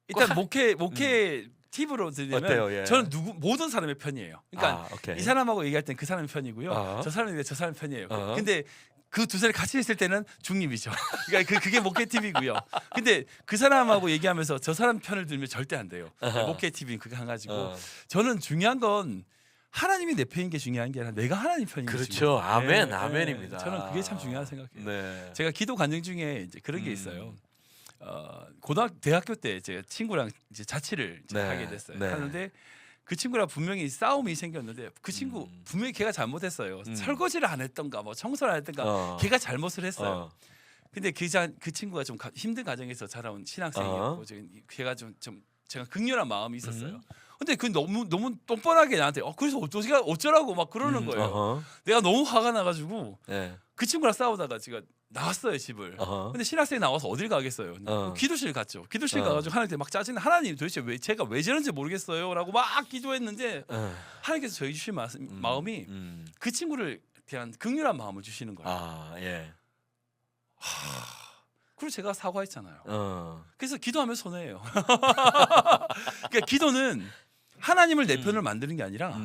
B: 일단 목회 팁으로 드리면
A: 어때요?
B: 저는 모든 사람의 편이에요. 그러니까
A: 오케이.
B: 이 사람하고 얘기할 땐 그 사람의 편이고요. 저 사람이 저 사람의 편이에요. 근데 그 두 사람이 같이 있을 때는 중립이죠. 그러니까 그게 목회 TV고요. 근데 그 사람하고 얘기하면서 저 사람 편을 들면 절대 안 돼요. 목회 TV 그게 한 가지고 저는 중요한 건 하나님이 내 편인 게 중요한 게 아니라 내가 하나님 편인 게
A: 그렇죠.
B: 중요해요.
A: 아멘, 아멘입니다.
B: 저는 그게 참 중요하다 생각해요.
A: 네.
B: 제가 기도 간증 중에 이제 그런 게 있어요. 대학교 때 제가 친구랑 이제 자취를 이제
A: 네.
B: 하게 됐어요.
A: 네.
B: 하는데 그 친구랑 분명히 싸움이 생겼는데 그 친구 분명히 걔가 잘못했어요. 설거지를 안 했던가 뭐 청소를 안 했던가 걔가 잘못을 했어요. 근데 그 친구가 좀 힘든 가정에서 자라온 신학생이었고 걔가 좀 제가 극렬한 마음이 있었어요. 근데 그 너무 뻔뻔하게 나한테 그래서 어쩌라고 막 그러는 거예요. 내가 너무 화가 나가지고
A: 네.
B: 그 친구랑 싸우다가 제가 나왔어요 집을. 근데 신학생이 나와서 어딜 가겠어요. 기도실 갔죠. 기도실 가가지고 하나님께 막 짜증. 하나님 도대체 제가 왜 저런지 모르겠어요라고 막 기도했는데 하나님께서 저희 주신 마음이 그 친구를 대한 극렬한 마음을 주시는 거예요.
A: 아 예.
B: 그리고 제가 사과했잖아요. 그래서 기도하면 손해예요. 그러니까 기도는 하나님을 내 편을 만드는 게 아니라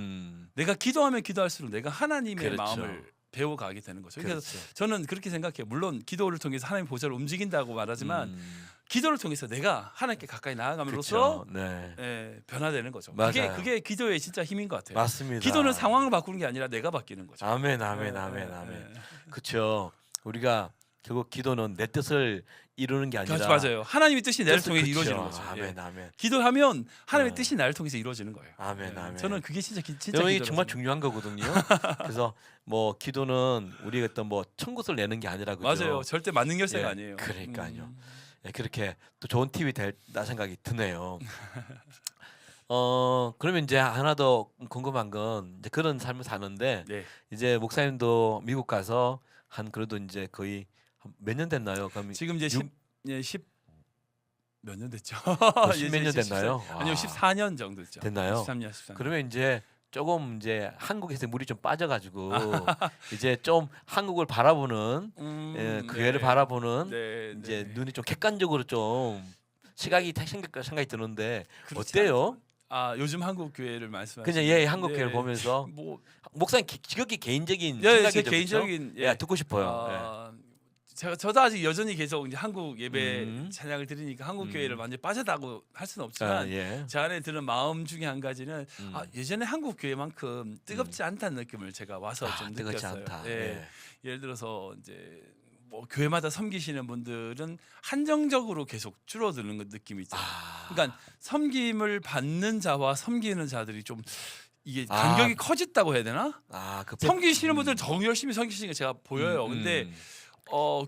B: 내가 기도하면 기도할수록 내가 하나님의
A: 그렇죠.
B: 마음을 배워가게 되는 거죠. 그래서
A: 그렇죠.
B: 저는 그렇게 생각해요. 물론 기도를 통해서 하나님 보좌를 움직인다고 말하지만 기도를 통해서 내가 하나님께 가까이 나아감으로써
A: 그렇죠. 네.
B: 변화되는 거죠.
A: 맞아요.
B: 그게 기도의 진짜 힘인 것 같아요.
A: 맞습니다.
B: 기도는 상황을 바꾸는 게 아니라 내가 바뀌는 거죠.
A: 아멘, 아멘, 아멘, 아멘. 그렇죠. 우리가 결국 기도는 내 뜻을 이루는 게 아니라
B: 맞아요. 하나님의 뜻이 나를 통해
A: 그렇죠.
B: 이루어지는 거죠.
A: 아멘, 아멘.
B: 기도하면 하나님의 뜻이 나를 통해서 이루어지는 거예요.
A: 아멘, 아멘.
B: 저는 그게 진짜
A: 이게
B: 기도라고
A: 정말 중요한 거거든요. 그래서 뭐 기도는 우리가 어떤 뭐 천국을 내는 게 아니라 그죠.
B: 맞아요. 절대 만능 열쇠가
A: 예,
B: 아니에요.
A: 그러니까요. 예, 그렇게 또 좋은 팁이 될다 생각이 드네요. 그러면 이제 하나 더 궁금한 건 이제 그런 삶을 사는데
B: 네.
A: 이제 목사님도 미국 가서 한 그래도 이제 거의 몇 년 됐나요? 그럼
B: 지금 이제
A: 육-
B: 10 몇 년 됐죠?
A: 십몇 년 됐나요?
B: 아니요,
A: 와.
B: 14년 정도 됐죠.
A: 됐나요?
B: 13년, 14년.
A: 그러면 이제 조금 이제 한국에서 물이 좀 빠져가지고 이제 좀 한국을 바라보는 교회를 바라보는
B: 네,
A: 이제
B: 네.
A: 눈이 좀 객관적으로 좀 시각이 생각이 드는데
B: 그렇지
A: 어때요?
B: 요즘 한국 교회를 말씀하시는
A: 그냥 예 한국 교회를 보면서
B: 뭐
A: 목사님 지극히 개인적인
B: 제
A: 생각이죠, 그렇죠?
B: 개인적인
A: 예, 듣고 싶어요.
B: 저도 아직 여전히 계속 이제 한국 예배
A: 음.
B: 찬양을 드리니까 한국 교회를 완전 히 빠졌다고 할 수는
A: 예.
B: 없지만
A: 예.
B: 제 안에 드는 마음 중에 한 가지는 예전에 한국 교회만큼 뜨겁지 않다는 느낌을 제가 와서 좀
A: 뜨겁지
B: 느꼈어요.
A: 않다.
B: 예.
A: 예.
B: 예를 들어서 이제 뭐 교회마다 섬기시는 분들은 한정적으로 계속 줄어드는 느낌이 있잖아요. 그러니까 섬김을 받는 자와 섬기는 자들이 좀 이게 간격이 커졌다고 해야 되나?
A: 그
B: 섬기시는 분들은 더 열심히 섬기시는 게 제가 보여요. 근데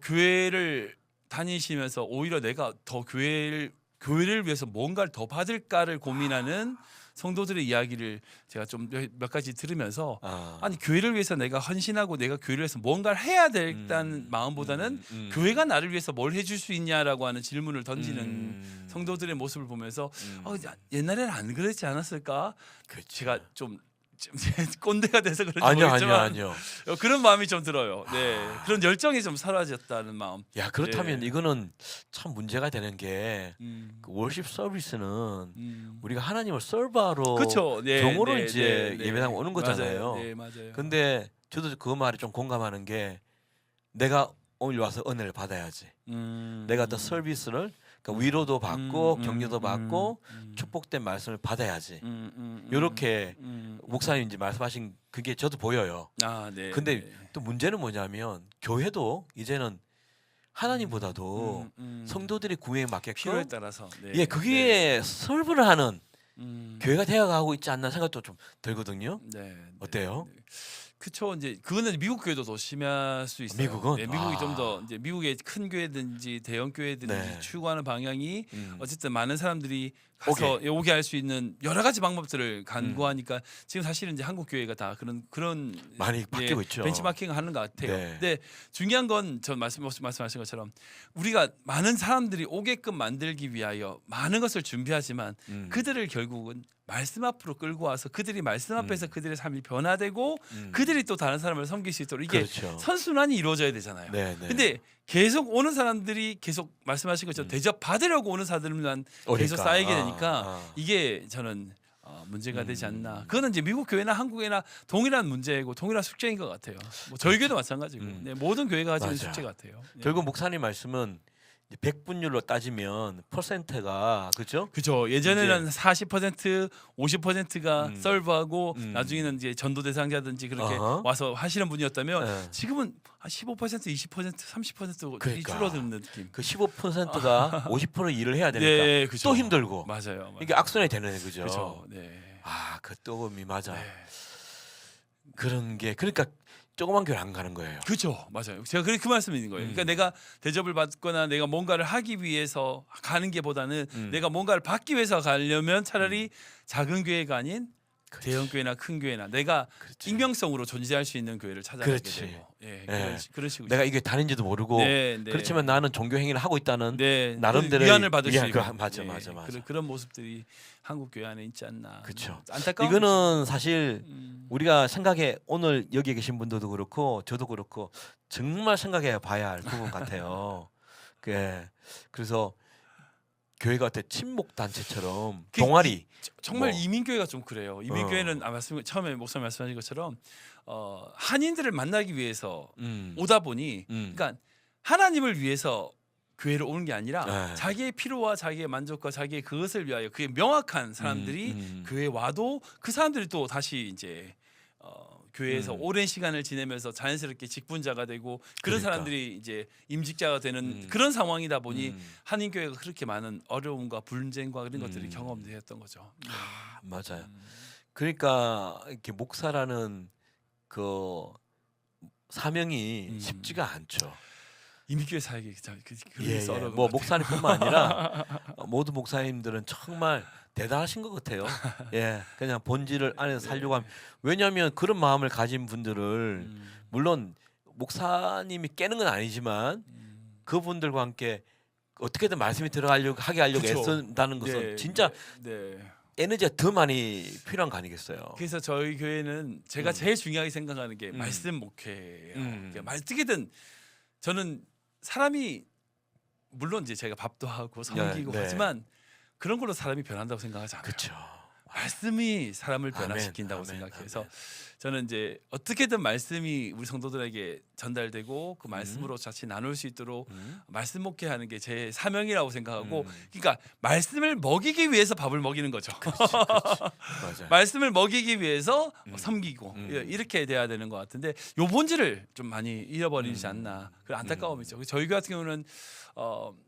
B: 교회를 다니시면서 오히려 내가 더 교회를 위해서 뭔가를 더 받을까를 고민하는 성도들의 이야기를 제가 좀 몇 가지 들으면서 아니 교회를 위해서 내가 헌신하고 내가 교회를 위해서 뭔가를 해야 되겠다는 마음보다는 교회가 나를 위해서 뭘 해줄 수 있냐라고 하는 질문을 던지는 성도들의 모습을 보면서 옛날에는 안 그랬지 않았을까? 제가 좀 꼰대가 돼서 그런지 모르겠지만
A: 아니요.
B: 그런 마음이 좀 들어요. 네, 그런 열정이 좀 사라졌다는 마음.
A: 야 그렇다면
B: 네.
A: 이거는 참 문제가 되는 게 그 월십 서비스는 우리가 하나님을 서브하러
B: 그렇죠. 네,
A: 종으로
B: 네,
A: 이제
B: 네,
A: 예배당
B: 네.
A: 오는 거잖아요.
B: 맞아요. 네, 맞아요.
A: 근데 저도 그 말에 좀 공감하는 게 내가 오늘 와서 은혜를 받아야지. 내가 어떤 서비스를 그러니까 위로도 받고 격려도 받고 축복된 말씀을 받아야지. 이렇게 목사님 이제 말씀하신 그게 저도 보여요.
B: 네.
A: 근데
B: 네.
A: 또 문제는 뭐냐면 교회도 이제는 하나님보다도 성도들이 구애에
B: 필요에
A: 맞게끔
B: 따라서
A: 예 그게 설부를 하는 교회가 되어가고 있지 않나 생각도 좀 들거든요.
B: 네.
A: 어때요?
B: 네. 그쵸. 이제 그거는 미국 교회도 더 심할 수 있어요.
A: 미국은?
B: 네, 미국이 좀 더 이제 미국의 큰 교회든지 대형 교회든지
A: 네.
B: 추구하는 방향이 어쨌든 많은 사람들이 가서 오게 할 수 있는 여러 가지 방법들을 간구하니까 지금 사실은 이제 한국 교회가 다 그런
A: 많이 바뀌고 있죠.
B: 벤치마킹을 하는 것 같아요.
A: 네.
B: 근데 중요한 건 전 말씀하신 것처럼 우리가 많은 사람들이 오게끔 만들기 위하여 많은 것을 준비하지만 그들을 결국은 말씀 앞으로 끌고 와서 그들이 말씀 앞에서 그들의 삶이 변화되고 그들이 또 다른 사람을 섬길 수 있도록 이게
A: 그렇죠.
B: 선순환이 이루어져야 되잖아요.
A: 네.
B: 근데 계속 오는 사람들이 계속 말씀하신 것처럼 대접 받으려고 오는 사람들만 계속 쌓이게 되니까 이게 저는 문제가 되지 않나. 그거는 이제 미국 교회나 한국교회나 동일한 문제고 동일한 숙제인 것 같아요. 뭐 저희 교회도 마찬가지고 네, 모든 교회가 가지고 있는
A: 맞아.
B: 숙제 같아요. 네.
A: 결국 목사님 말씀은 이제 100분율로 따지면 퍼센트가 그죠?
B: 그죠. 예전에는 40%, 50%가
A: 음.
B: 설브하고 나중에는 이제 전도 대상자든지 그렇게
A: 어허.
B: 와서 하시는 분이었다면
A: 네.
B: 지금은 한 15%, 20%, 30%
A: 그러니까.
B: 줄어드는 느낌.
A: 그 15%가 50% 일을 해야 되니까
B: 네, 그죠.
A: 또 힘들고
B: 맞아요.
A: 이게 악순환이 되는 거죠.
B: 그죠. 네.
A: 아, 그 또금이 맞아.
B: 네.
A: 그런 게 그러니까 조그만 교회 안 가는 거예요.
B: 그렇죠, 맞아요. 제가 그 말씀인 거예요. 그러니까 내가 대접을 받거나 내가 뭔가를 하기 위해서 가는 게보다는 내가 뭔가를 받기 위해서 가려면 차라리 작은 교회가 아닌
A: 그렇지.
B: 대형 교회나 큰 교회나 내가
A: 그렇지.
B: 익명성으로 존재할 수 있는 교회를 찾아가게
A: 그렇지.
B: 되고, 예,
A: 예.
B: 그런 식으로.
A: 내가 이게 다른지도 모르고
B: 네, 네.
A: 그렇지만 나는 종교 행위를 하고 있다는
B: 네,
A: 나름대로
B: 위안을 받을 수 있고,
A: 맞아.
B: 그런 모습들이 한국 교회 안에 있지 않나.
A: 그쵸.
B: 안타까운.
A: 이거는 사실 우리가 생각해 오늘 여기 계신 분들도 그렇고 저도 그렇고 정말 생각해 봐야 할 부분 같아요. 그래서 교회가 어때 친목 단체처럼
B: 그
A: 동아리
B: 정말
A: 뭐.
B: 이민교회가 좀 그래요. 이민교회는 처음에 목사님 말씀하신 것처럼 한인들을 만나기 위해서 오다 보니 그러니까 하나님을 위해서 교회를 오는 게 아니라
A: 네.
B: 자기의 필요와 자기의 만족과 자기의 그것을 위하여 그게 명확한 사람들이 교회에 와도 그 사람들이 또 다시 이제 교회에서 오랜 시간을 지내면서 자연스럽게 직분자가 되고 그런
A: 그러니까.
B: 사람들이 이제 임직자가 되는 그런 상황이다 보니 한인 교회가 그렇게 많은 어려움과 분쟁과 그런 것들이 경험되었던 거죠. 네.
A: 맞아요. 그러니까 이렇게 목사라는 그 사명이 쉽지가 않죠.
B: 이민교회 사역이
A: 예,
B: 그래서 어려운
A: 뭐
B: 것 같아요.
A: 목사님뿐만 아니라 모든 목사님들은 정말 대단하신 것 같아요. 예, 그냥 본질을 안에서 살려고 하면 왜냐하면 그런 마음을 가진 분들을 물론 목사님이 깨는 건 아니지만 그분들과 함께 어떻게든 말씀이 들어가려고 하려고
B: 그쵸.
A: 애쓴다는 것은
B: 네,
A: 진짜
B: 네.
A: 에너지가 더 많이 필요한 거 아니겠어요?
B: 그래서 저희 교회는 제가 제일 중요하게 생각하는 게 말씀 목회예요. 그러니까 어떻게든 저는 사람이 물론 이제 제가 밥도 하고 섬기고
A: 네.
B: 하지만 그런 걸로 사람이 변한다고 생각하지 않아요.
A: 그렇죠.
B: 말씀이 사람을
A: 아멘,
B: 변화시킨다고
A: 아멘,
B: 생각해요. 그래서
A: 아멘.
B: 저는 이제 어떻게든 말씀이 우리 성도들에게 전달되고 그 말씀으로 같이 나눌 수 있도록 말씀 목회하는 게 제 사명이라고 생각하고 그러니까 말씀을 먹이기 위해서 밥을 먹이는 거죠.
A: 맞아요.
B: 말씀을 먹이기 위해서 섬기고 이렇게 돼야 되는 것 같은데 요 본질을 좀 많이 잃어버리지 않나 그런 안타까움이죠. 저희 교회 같은 경우는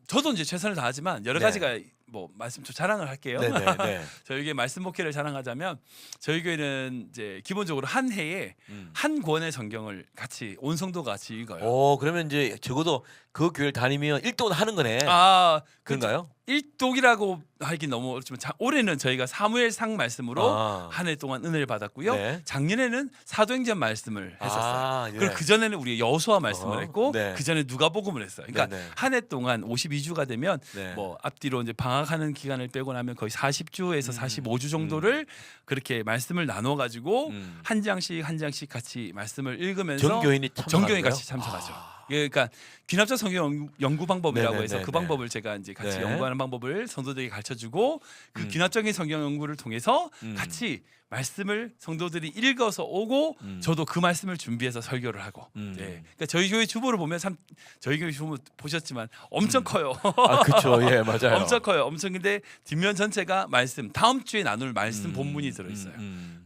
B: 저도 이제 최선을 다하지만 여러
A: 네.
B: 가지가 뭐 말씀 좀 자랑을 할게요.
A: 네네.
B: 저희 교회 말씀 목회를 자랑하자면 저희 교회는 이제 기본적으로 한 해에 한 권의 성경을 같이 온 성도가 같이 읽어요.
A: 오, 그러면 이제 적어도 그 교회를 다니면 1동은 하는 거네.
B: 아,
A: 그런가요?
B: 일독이라고 하기 너무 어렵지만 올해는 저희가 사무엘상 말씀으로
A: 아.
B: 한 해 동안 은혜를 받았고요.
A: 네.
B: 작년에는 사도행전 말씀을 했었어요.
A: 아, 예.
B: 그리고 그 전에는 우리 여호수아 말씀을 했고
A: 네.
B: 그 전에 누가복음을 했어요. 그러니까
A: 네네.
B: 한 해 동안 52주가 되면
A: 네.
B: 뭐 앞뒤로 이제 방학하는 기간을 빼고 나면 거의 40주에서 45주 정도를 그렇게 말씀을 나눠 가지고 한 장씩 한 장씩 같이 말씀을 읽으면서
A: 전교인이 참석하는
B: 전교인
A: 거예요?
B: 같이 참석하죠.
A: 아.
B: 예, 그러니까 귀납작 성경 연구 방법이라고 해서
A: 네네네네.
B: 그 방법을 제가 이제 같이
A: 네.
B: 연구하는 방법을 성도들에게 가르쳐주고 그 귀납적인 성경 연구를 통해서 같이 말씀을 성도들이 읽어서 오고 저도 그 말씀을 준비해서 설교를 하고. 네. 그러니까 저희 교회 주보를 보면 참 저희 교회 주보 보셨지만 엄청 커요.
A: 아, 그렇죠. 예, 맞아요.
B: 엄청 커요. 엄청 근데 뒷면 전체가 말씀 다음 주에 나눌 말씀 본문이 들어 있어요.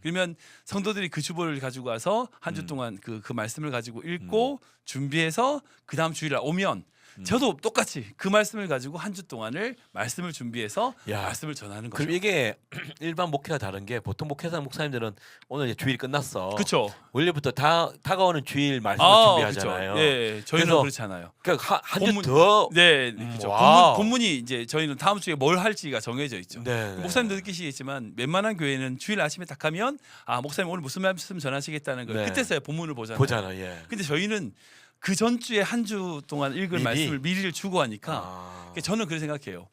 B: 그러면 성도들이 그 주보를 가지고 와서 한 주 동안 그 말씀을 가지고 읽고 준비해서 그 다음 주일날 오면 저도 똑같이 그 말씀을 가지고 한 주 동안을 말씀을 준비해서
A: 야.
B: 말씀을 전하는 거죠.
A: 그럼 이게 일반 목회가 다른 게 보통 목회사 목사님들은 오늘 이제 주일 끝났어.
B: 그렇죠.
A: 원래부터 다가오는 주일 말씀을 준비하잖아요.
B: 네, 저희는
A: 그래서
B: 그렇지 않아요.
A: 그러니까 한 주
B: 본문-
A: 더.
B: 네, 그렇죠.
A: 와우.
B: 본문이 이제 저희는 다음 주에 뭘 할지가 정해져 있죠.
A: 네.
B: 목사님도 느끼시겠지만 웬만한 교회는 주일 아침에 딱 하면 아 목사님 오늘 무슨 말씀 전하시겠다는 걸
A: 네.
B: 그때서야 본문을 보잖아요.
A: 보잖아. 예.
B: 근데 저희는 그 전주에 한 주 동안 읽을
A: 미리?
B: 말씀을 미리를 주고 하니까 그러니까 저는 그렇게 생각해요.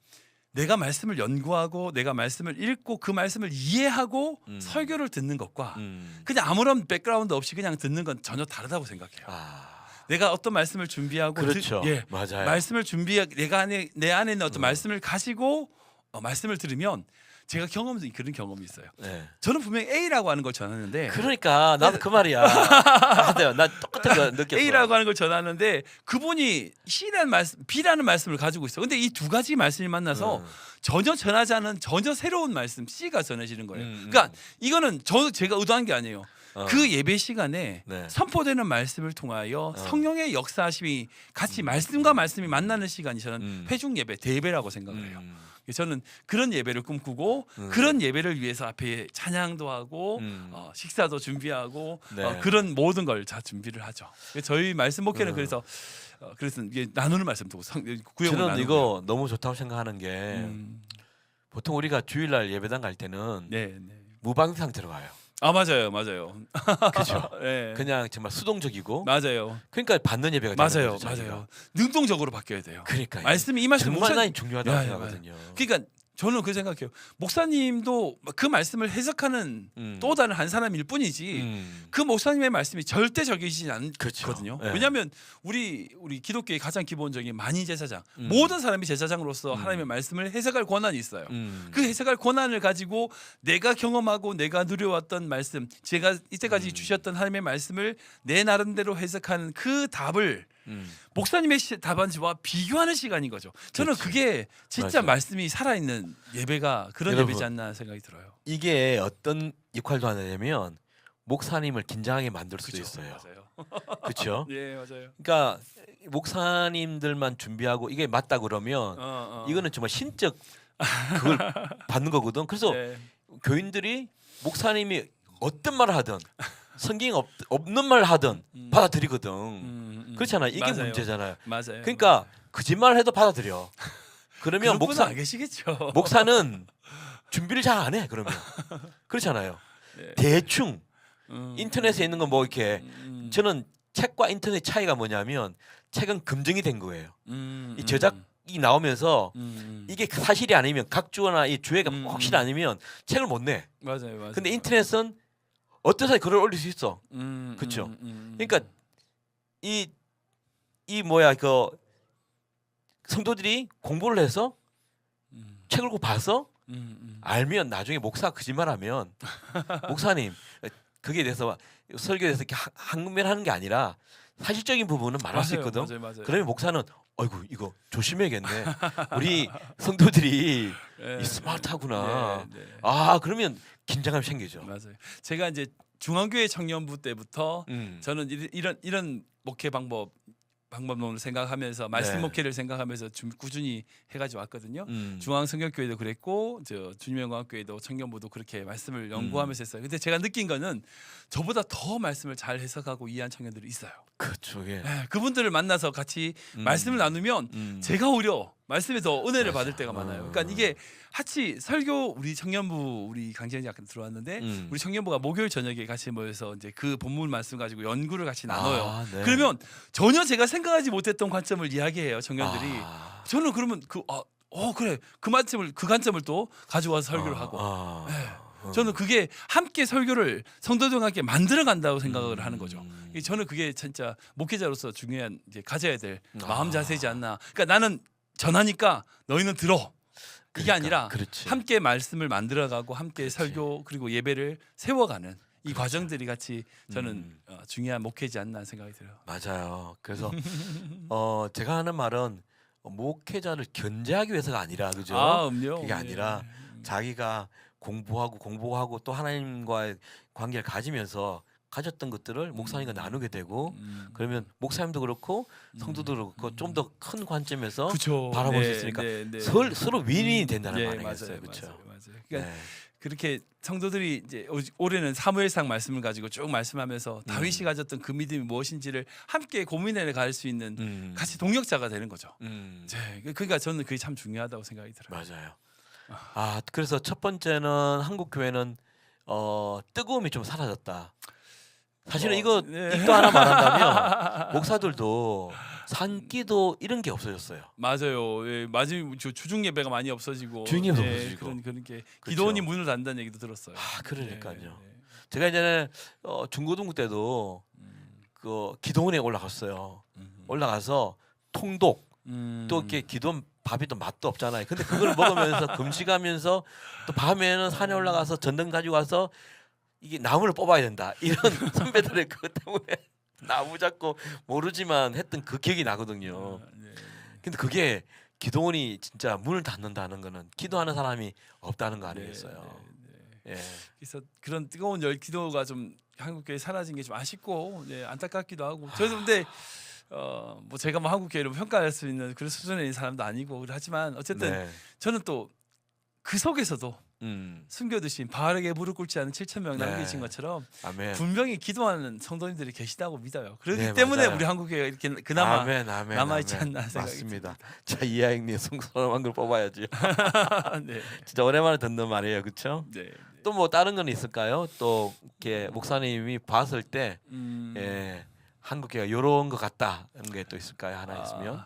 B: 내가 말씀을 연구하고 내가 말씀을 읽고 그 말씀을 이해하고 설교를 듣는 것과 그냥 아무런 백그라운드 없이 그냥 듣는 건 전혀 다르다고 생각해요.
A: 아,
B: 내가 어떤 말씀을 준비하고
A: 그렇죠.
B: 예,
A: 맞아요.
B: 말씀을 준비하 내 안에 있는 어떤 말씀을 가지고 말씀을 들으면 제가 그런 경험이 있어요.
A: 네.
B: 저는 분명히 A라고 하는 걸 전하는데
A: 그러니까 나도 그 말이야. 맞아요. 나 똑같은 거 느꼈어.
B: A라고 하는 걸 전하는데 그분이 B라는 말씀을 가지고 있어. 근데 이 두 가지 말씀이 만나서 전혀 전하지 않은 전혀 새로운 말씀 C가 전해지는 거예요. 그러니까 이거는 제가 의도한 게 아니에요. 그 예배 시간에
A: 네.
B: 선포되는 말씀을 통하여 성령의 역사하심이 같이 말씀과 말씀이 만나는 시간이 저는 회중 예배, 대예배라고 생각을 해요. 저는 그런 예배를 꿈꾸고 그런 예배를 위해서 앞에 찬양도 하고 식사도 준비하고
A: 네.
B: 그런 모든 걸 다 준비를 하죠. 저희 말씀 목회는 그래서 이게 나누는 말씀도 구역을
A: 저는
B: 나누고요.
A: 이거 너무 좋다고 생각하는 게 보통 우리가 주일날 예배당 갈 때는
B: 네, 네.
A: 무방상 들어가요.
B: 아 맞아요, 맞아요.
A: 그렇죠.
B: 네.
A: 그냥 정말 수동적이고.
B: 맞아요,
A: 그러니까 받는 예배가 되는
B: 맞아요,
A: 거죠, 자기가.
B: 맞아요. 능동적으로 바뀌어야 돼요.
A: 그러니까
B: 말씀이 임하실 때
A: 정말
B: 목사님-
A: 많이 중요하다고
B: 야, 야,
A: 생각하거든요.
B: 그러니까 저는 그 생각해요. 목사님도 그 말씀을 해석하는 또 다른 한 사람일 뿐이지 그 목사님의 말씀이 절대적이지 않거든요.
A: 그렇죠. 네.
B: 왜냐하면 우리 기독교의 가장 기본적인 만인 제사장, 모든 사람이 제사장으로서 하나님의 말씀을 해석할 권한이 있어요. 그 해석할 권한을 가지고 내가 경험하고 내가 누려왔던 말씀, 제가 이때까지 주셨던 하나님의 말씀을 내 나름대로 해석하는 그 답을 목사님의 답안지와 비교하는 시간인 거죠. 저는
A: 그렇지.
B: 그게 진짜
A: 맞아요.
B: 말씀이 살아있는 예배가 그런
A: 여러분,
B: 예배지 않나 생각이 들어요.
A: 이게 어떤 역할도 하냐면 목사님을 긴장하게 만들 수도
B: 그죠?
A: 있어요.
B: 맞아요.
A: 그렇죠?
B: 예, 맞아요.
A: 그러니까 목사님들만 준비하고 이게 맞다 그러면 이거는 정말 신적 그걸 받는 거거든. 그래서
B: 네.
A: 교인들이 목사님이 어떤 말을 하든 성경 없는 말을 하든 받아들이거든. 그렇잖아. 이게
B: 맞아요.
A: 문제잖아요.
B: 맞아요.
A: 그러니까 거짓말을 해도 받아들여. 그러면
B: 그런 분은 안 계시겠죠.
A: 목사는 준비를 잘 안 해. 그러면 그렇잖아요.
B: 네.
A: 대충
B: 음,
A: 인터넷에 있는 거 뭐 이렇게 저는 책과 인터넷 차이가 뭐냐면 책은 검증이 된 거예요. 이 저작이 나오면서 이게 사실이 아니면 각주나 이 주애가 확실히 아니면 책을 못 내.
B: 맞아요, 맞아요.
A: 근데 인터넷은 어떤 사람이 글을 올릴 수 있어. 그쵸? 그러니까 이 뭐야 그 성도들이 공부를 해서 책을 꼭 봐서 알면 나중에 목사가 거짓말하면 목사님 그게 대해서 설교에 대해서 이렇게 항변하는 게 아니라 사실적인 부분은 말할 수 있거든.
B: 맞아요, 맞아요.
A: 그러면 목사는 어이구 이거 조심해야겠네. 우리 성도들이
B: 예.
A: 이 스마트하구나.
B: 네, 네.
A: 아 그러면 긴장감이 생기죠.
B: 맞아요. 제가 이제 중앙교회 청년부 때부터
A: 음.
B: 저는 이런 목회 방법론을 생각하면서 말씀
A: 네.
B: 목회를 생각하면서 꾸준히 해가지고 왔거든요.
A: 음.
B: 중앙성결교회도 그랬고 주님영광교회도 청년부도 그렇게 말씀을 연구하면서 했어요. 근데 제가 느낀 거는 저보다 더 말씀을 잘 해석하고 이해한 청년들이 있어요.
A: 그렇죠. 예.
B: 예, 그분들을 만나서 같이 말씀을 나누면 제가 오히려 말씀에 더 은혜를 받을 때가 많아요. 그러니까 이게 하치 설교 우리 청년부 우리 강진이 약간 들어왔는데 우리 청년부가 목요일 저녁에 같이 모여서 이제 그 본문 말씀 가지고 연구를 같이 나눠요.
A: 아, 네.
B: 그러면 전혀 제가 생각하지 못했던 관점을 이야기해요. 청년들이.
A: 아.
B: 저는 그러면 그래 그 관점을 또 가져와서 설교를 하고. 저는 그게 함께 설교를 성도들과 함께 만들어 간다고 생각을 하는 거죠. 저는 그게 진짜 목회자로서 중요한 이제 가져야 될 마음 자세이지 않나. 그러니까 나는 전하니까 너희는 들어. 이게
A: 그러니까,
B: 아니라
A: 그렇지.
B: 함께 말씀을 만들어가고 함께
A: 그렇지.
B: 설교 그리고 예배를 세워가는 이 과정들이 같이 저는 중요한 목회지 않나 생각이 들어요.
A: 맞아요. 그래서 제가 하는 말은 목회자를 견제하기 위해서가 아니라 그죠?
B: 음요.
A: 그게 아니라 자기가 공부하고 또 하나님과의 관계를 가지면서 가졌던 것들을 목사님과 나누게 되고 그러면 목사님도 그렇고 성도도 그렇고 좀 더 큰 관점에서
B: 그쵸.
A: 바라볼 수 있으니까 서로 윈윈이 된다는 말이겠어요. 그렇죠.
B: 맞아요. 그러니까
A: 네.
B: 그렇게 성도들이 이제 올해는 사무엘상 말씀을 가지고 쭉 말씀하면서 다윗이 가졌던 그 믿음이 무엇인지를 함께 고민해 갈 수 있는 같이 동역자가 되는 거죠. 그러니까 저는 그게 참 중요하다고 생각이 들어요.
A: 맞아요. 그래서 첫 번째는 한국 교회는 뜨거움이 좀 사라졌다. 사실은 이거 또 하나 말한다면 목사들도 산기도 이런 게 없어졌어요.
B: 맞아요. 예, 마지막 주중 예배가 많이 없어지고
A: 주중 예배도 없어지고.
B: 그런 게
A: 그렇죠.
B: 기도원이 문을 닫는다는 얘기도 들었어요.
A: 그러니까요.
B: 네.
A: 제가 이제는 중고등부 때도 그 기도원에 올라갔어요. 올라가서 통독 또 이렇게 기도원 밥이 또 맛도 없잖아요. 근데 그걸 먹으면서 금식하면서 또 밤에는 산에 올라가서 전등 가지고 와서 이게 나무를 뽑아야 된다. 이런 선배들의 그것 때문에 나무 잡고 모르지만 했던 그 기억이 나거든요.
B: 네.
A: 근데 그게 기도원이 진짜 문을 닫는다는 거는 기도하는 사람이 없다는 거
B: 네,
A: 아니겠어요.
B: 네.
A: 예.
B: 그래서 그런 뜨거운 열 기도가 좀 한국교회 사라진 게 좀 아쉽고 네, 안타깝기도 하고 저도 근데 뭐 제가 뭐 한국교회를 평가할 수 있는 그런 수준의 있는 사람도 아니고 하지만 어쨌든
A: 네.
B: 저는 또 그 속에서도
A: 음.
B: 숨겨두신 바르게 무릎 꿇지 않은 7천 명
A: 네.
B: 남기신 것처럼
A: 아멘.
B: 분명히 기도하는 성도님들이 계시다고 믿어요. 그렇기
A: 네,
B: 때문에
A: 맞아요.
B: 우리 한국교회가 이렇게 그나마
A: 아멘, 아멘,
B: 남아있지
A: 아멘.
B: 않나 생각이
A: 맞습니다. 자, 이하영님 성소람 한글 뽑아야지.
B: 네.
A: 진짜 오랜만에 듣는 말이에요, 그렇죠?
B: 네. 네.
A: 또 뭐 다른 건 있을까요? 또 이렇게 목사님이 봤을 때 예, 한국교회가 이런 것 같다 이런 게 또 있을까요? 하나 있으면